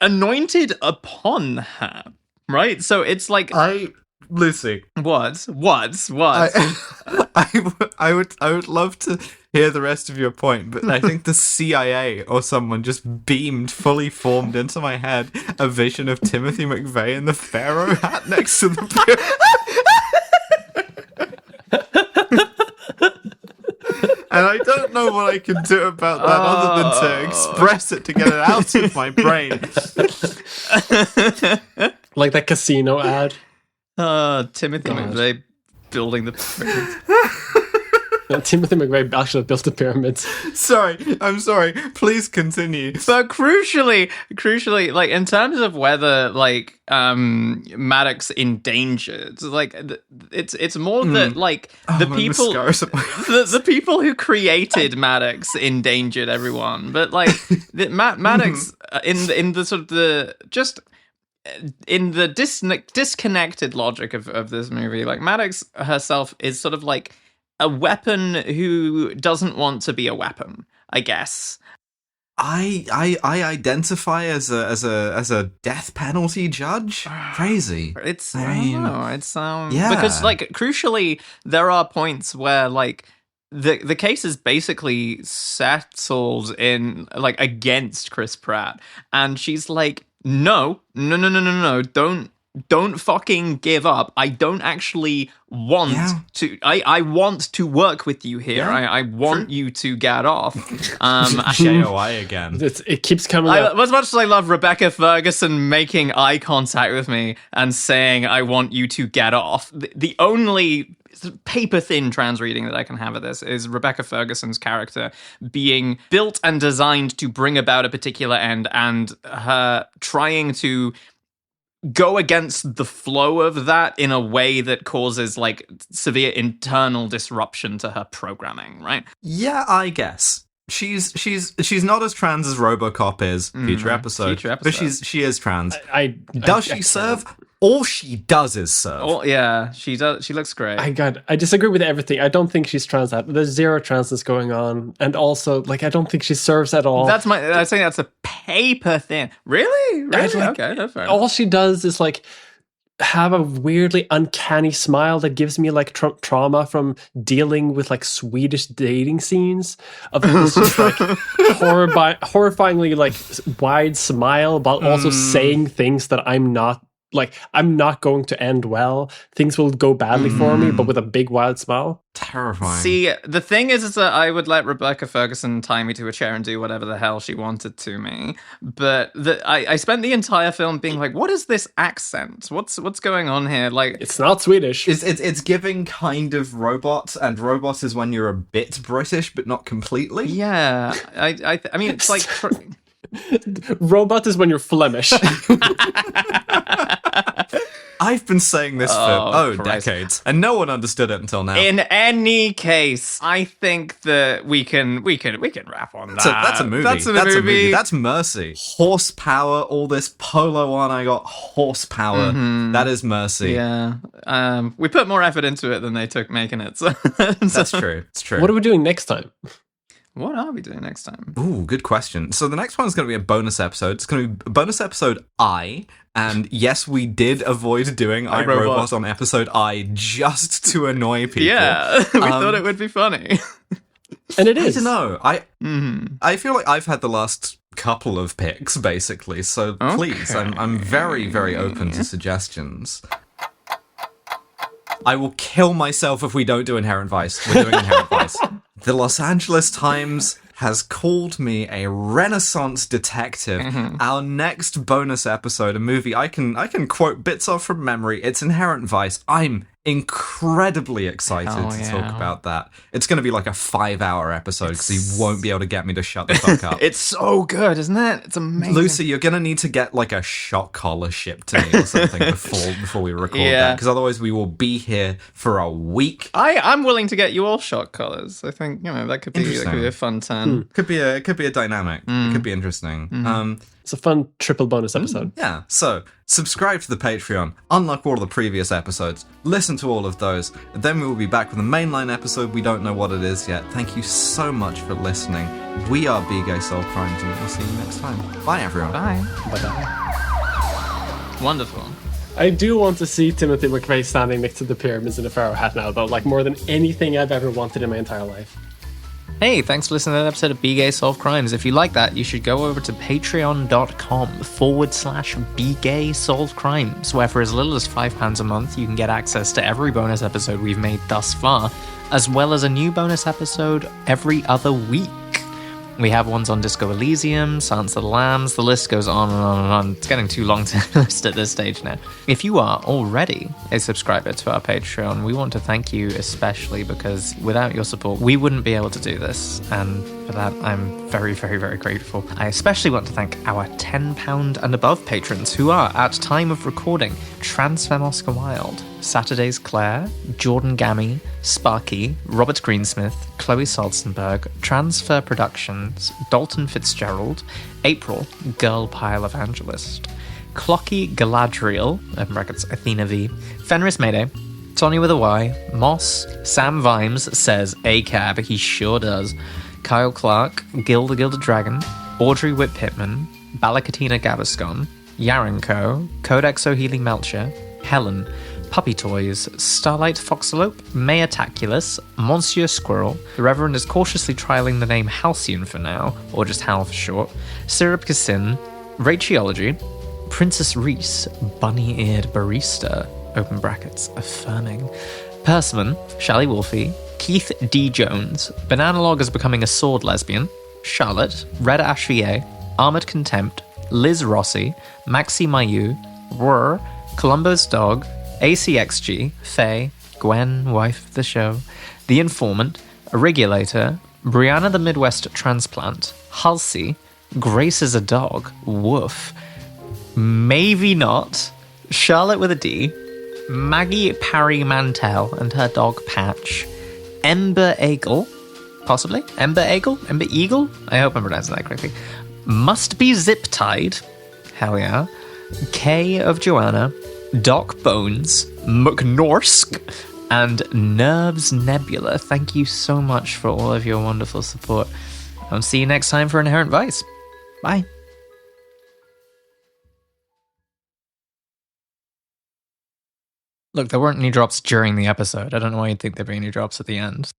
anointed upon her, right? So it's like Lucy. What? I would love to hear the rest of your point, but I think the CIA or someone just beamed fully formed into my head a vision of Timothy McVeigh in the pharaoh hat next to the pyramid. And I don't know what I can do about that other than to express it, to get it out of my brain. Like that casino ad. Timothy McVeigh building the pyramids. Timothy McVeigh actually built the pyramids. I'm sorry. Please continue. But crucially, like in terms of whether like Maddox endangered, like it's more that like the people wwho created Maddox endangered everyone. But like Maddox in the sort of the just. In the disconnected logic of this movie, like Maddox herself is sort of like a weapon who doesn't want to be a weapon, I guess. I identify as a death penalty judge. Crazy. It's I don't know. It's because like crucially there are points where like the case is basically settled in like against Chris Pratt, and she's like, no, don't fucking give up. I don't actually want to. I want to work with you here. Yeah, I want you to get off. JOI again. It keeps coming up. As much as I love Rebecca Ferguson making eye contact with me and saying, I want you to get off, the only paper-thin trans reading that I can have of this is Rebecca Ferguson's character being built and designed to bring about a particular end, and her trying to go against the flow of that in a way that causes like severe internal disruption to her programming, right? Yeah, I guess. She's not as trans as RoboCop is. Future episode. But she is trans. Does she serve? All she does is serve. Oh yeah, she does. She looks great. I disagree with everything. I don't think she's trans. There's zero transness going on, and also like I don't think she serves at all. I think that's a paper thin. Really? Okay, that's fair. All she does is like have a weirdly uncanny smile that gives me like trauma from dealing with like Swedish dating scenes of this just, like horrifyingly like wide smile, but also saying things that I'm not going to end well. Things will go badly for me, but with a big wild smile. Terrifying. See, the thing is that I would let Rebecca Ferguson tie me to a chair and do whatever the hell she wanted to me. But I spent the entire film being like, what is this accent? What's going on here? Like, it's not Swedish. It's giving kind of robot, and robot is when you're a bit British, but not completely. Yeah. I mean, it's like... Robot is when you're Flemish. I've been saying this for decades, and no one understood it until now. In any case, I think that we can wrap on that. That's a movie. That's a movie. That's Mercy. Horsepower. All this polo on. I got horsepower. That is Mercy. Yeah. We put more effort into it than they took making it. So that's true. It's true. What are we doing next time? What are we doing next time? Ooh, good question. So the next one is going to be a bonus episode. It's going to be a bonus episode I. And yes, we did avoid doing iRobot on episode I just to annoy people. Yeah, we thought it would be funny. And it is. I don't know. I feel like I've had the last couple of picks, basically. So please, I'm very, very open to suggestions. I will kill myself if we don't do Inherent Vice. We're doing Inherent Vice. The Los Angeles Times has called me a Renaissance detective. Our next bonus episode, a movie I can quote bits of from memory. It's Inherent Vice. I'm incredibly excited to talk about that. It's going to be like a 5-hour episode because you won't be able to get me to shut the fuck up. It's so good, isn't it? It's amazing. Lucy, you're going to need to get like a shock collar shipped to me or something before we record that, because otherwise we will be here for a week. I'm willing to get you all shock collars. I think that could be a fun turn. Could be a dynamic. It could be interesting. It's a fun triple bonus episode. Yeah, so subscribe to the Patreon, unlock all of the previous episodes, listen to all of those, and then we will be back with a mainline episode. We don't know what it is yet. Thank you so much for listening. We are Be Gay Soul Crimes, and we'll see you next time. Bye, everyone. Bye. Bye-bye. Wonderful. I do want to see Timothy McVeigh standing next to the pyramids in a pharaoh hat now, though, like more than anything I've ever wanted in my entire life. Hey, thanks for listening to that episode of Be Gay Solve Crimes. If you like that, you should go over to patreon.com/Be Gay Solve Crimes, where for as little as £5 a month, you can get access to every bonus episode we've made thus far, as well as a new bonus episode every other week. We have ones on Disco Elysium, Silence of the Lambs, the list goes on and on and on. It's getting too long to list at this stage now. If you are already a subscriber to our Patreon, we want to thank you especially because without your support, we wouldn't be able to do this. And for that, I'm very, very, very grateful. I especially want to thank our £10 and above patrons who are, at time of recording, Transfem Oscar Wilde, Saturdays Claire, Jordan Gammy, Sparky, Robert Greensmith, Chloe Salzenberg, Transfer Productions, Dalton Fitzgerald, April, Girl Pile Evangelist, Clocky Galadriel, Athena V, Fenris Mayday, Tony with a Y, Moss, Sam Vimes says A-Cab, he sure does, Kyle Clark, Gilda Dragon, Audrey Whip Pittman, Balakatina Gavascon, Yarenko, Codex O'Healing Melcher, Helen, Puppy Toys, Starlight Foxalope, Mayataculus, Monsieur Squirrel, the Reverend is cautiously trialling the name Halcyon for now, or just Hal for short, Syrup Cassin, Rachiology, Princess Reese, Bunny-Eared Barista, open brackets, affirming, Persimmon, Shally Wolfie, Keith D. Jones, Bananalog is becoming a sword lesbian, Charlotte, Red Ash VA, Armored Contempt, Liz Rossi, Maxi Mayu, Rur, Columbo's Dog, ACXG, Faye, Gwen, wife of the show, The Informant, Regulator, Brianna the Midwest Transplant, Halsey, Grace is a Dog, Woof, Maybe Not, Charlotte with a D, Maggie Parry Mantell and her dog Patch, Ember Eagle, possibly? Ember Eagle? Ember Eagle? I hope I'm pronouncing that correctly. Must Be Zip Tied, hell yeah, K of Joanna, Doc Bones, McNorsk, and Nerves Nebula. Thank you so much for all of your wonderful support. I'll see you next time for Inherent Vice. Bye. Look, there weren't any drops during the episode. I don't know why you'd think there'd be any drops at the end.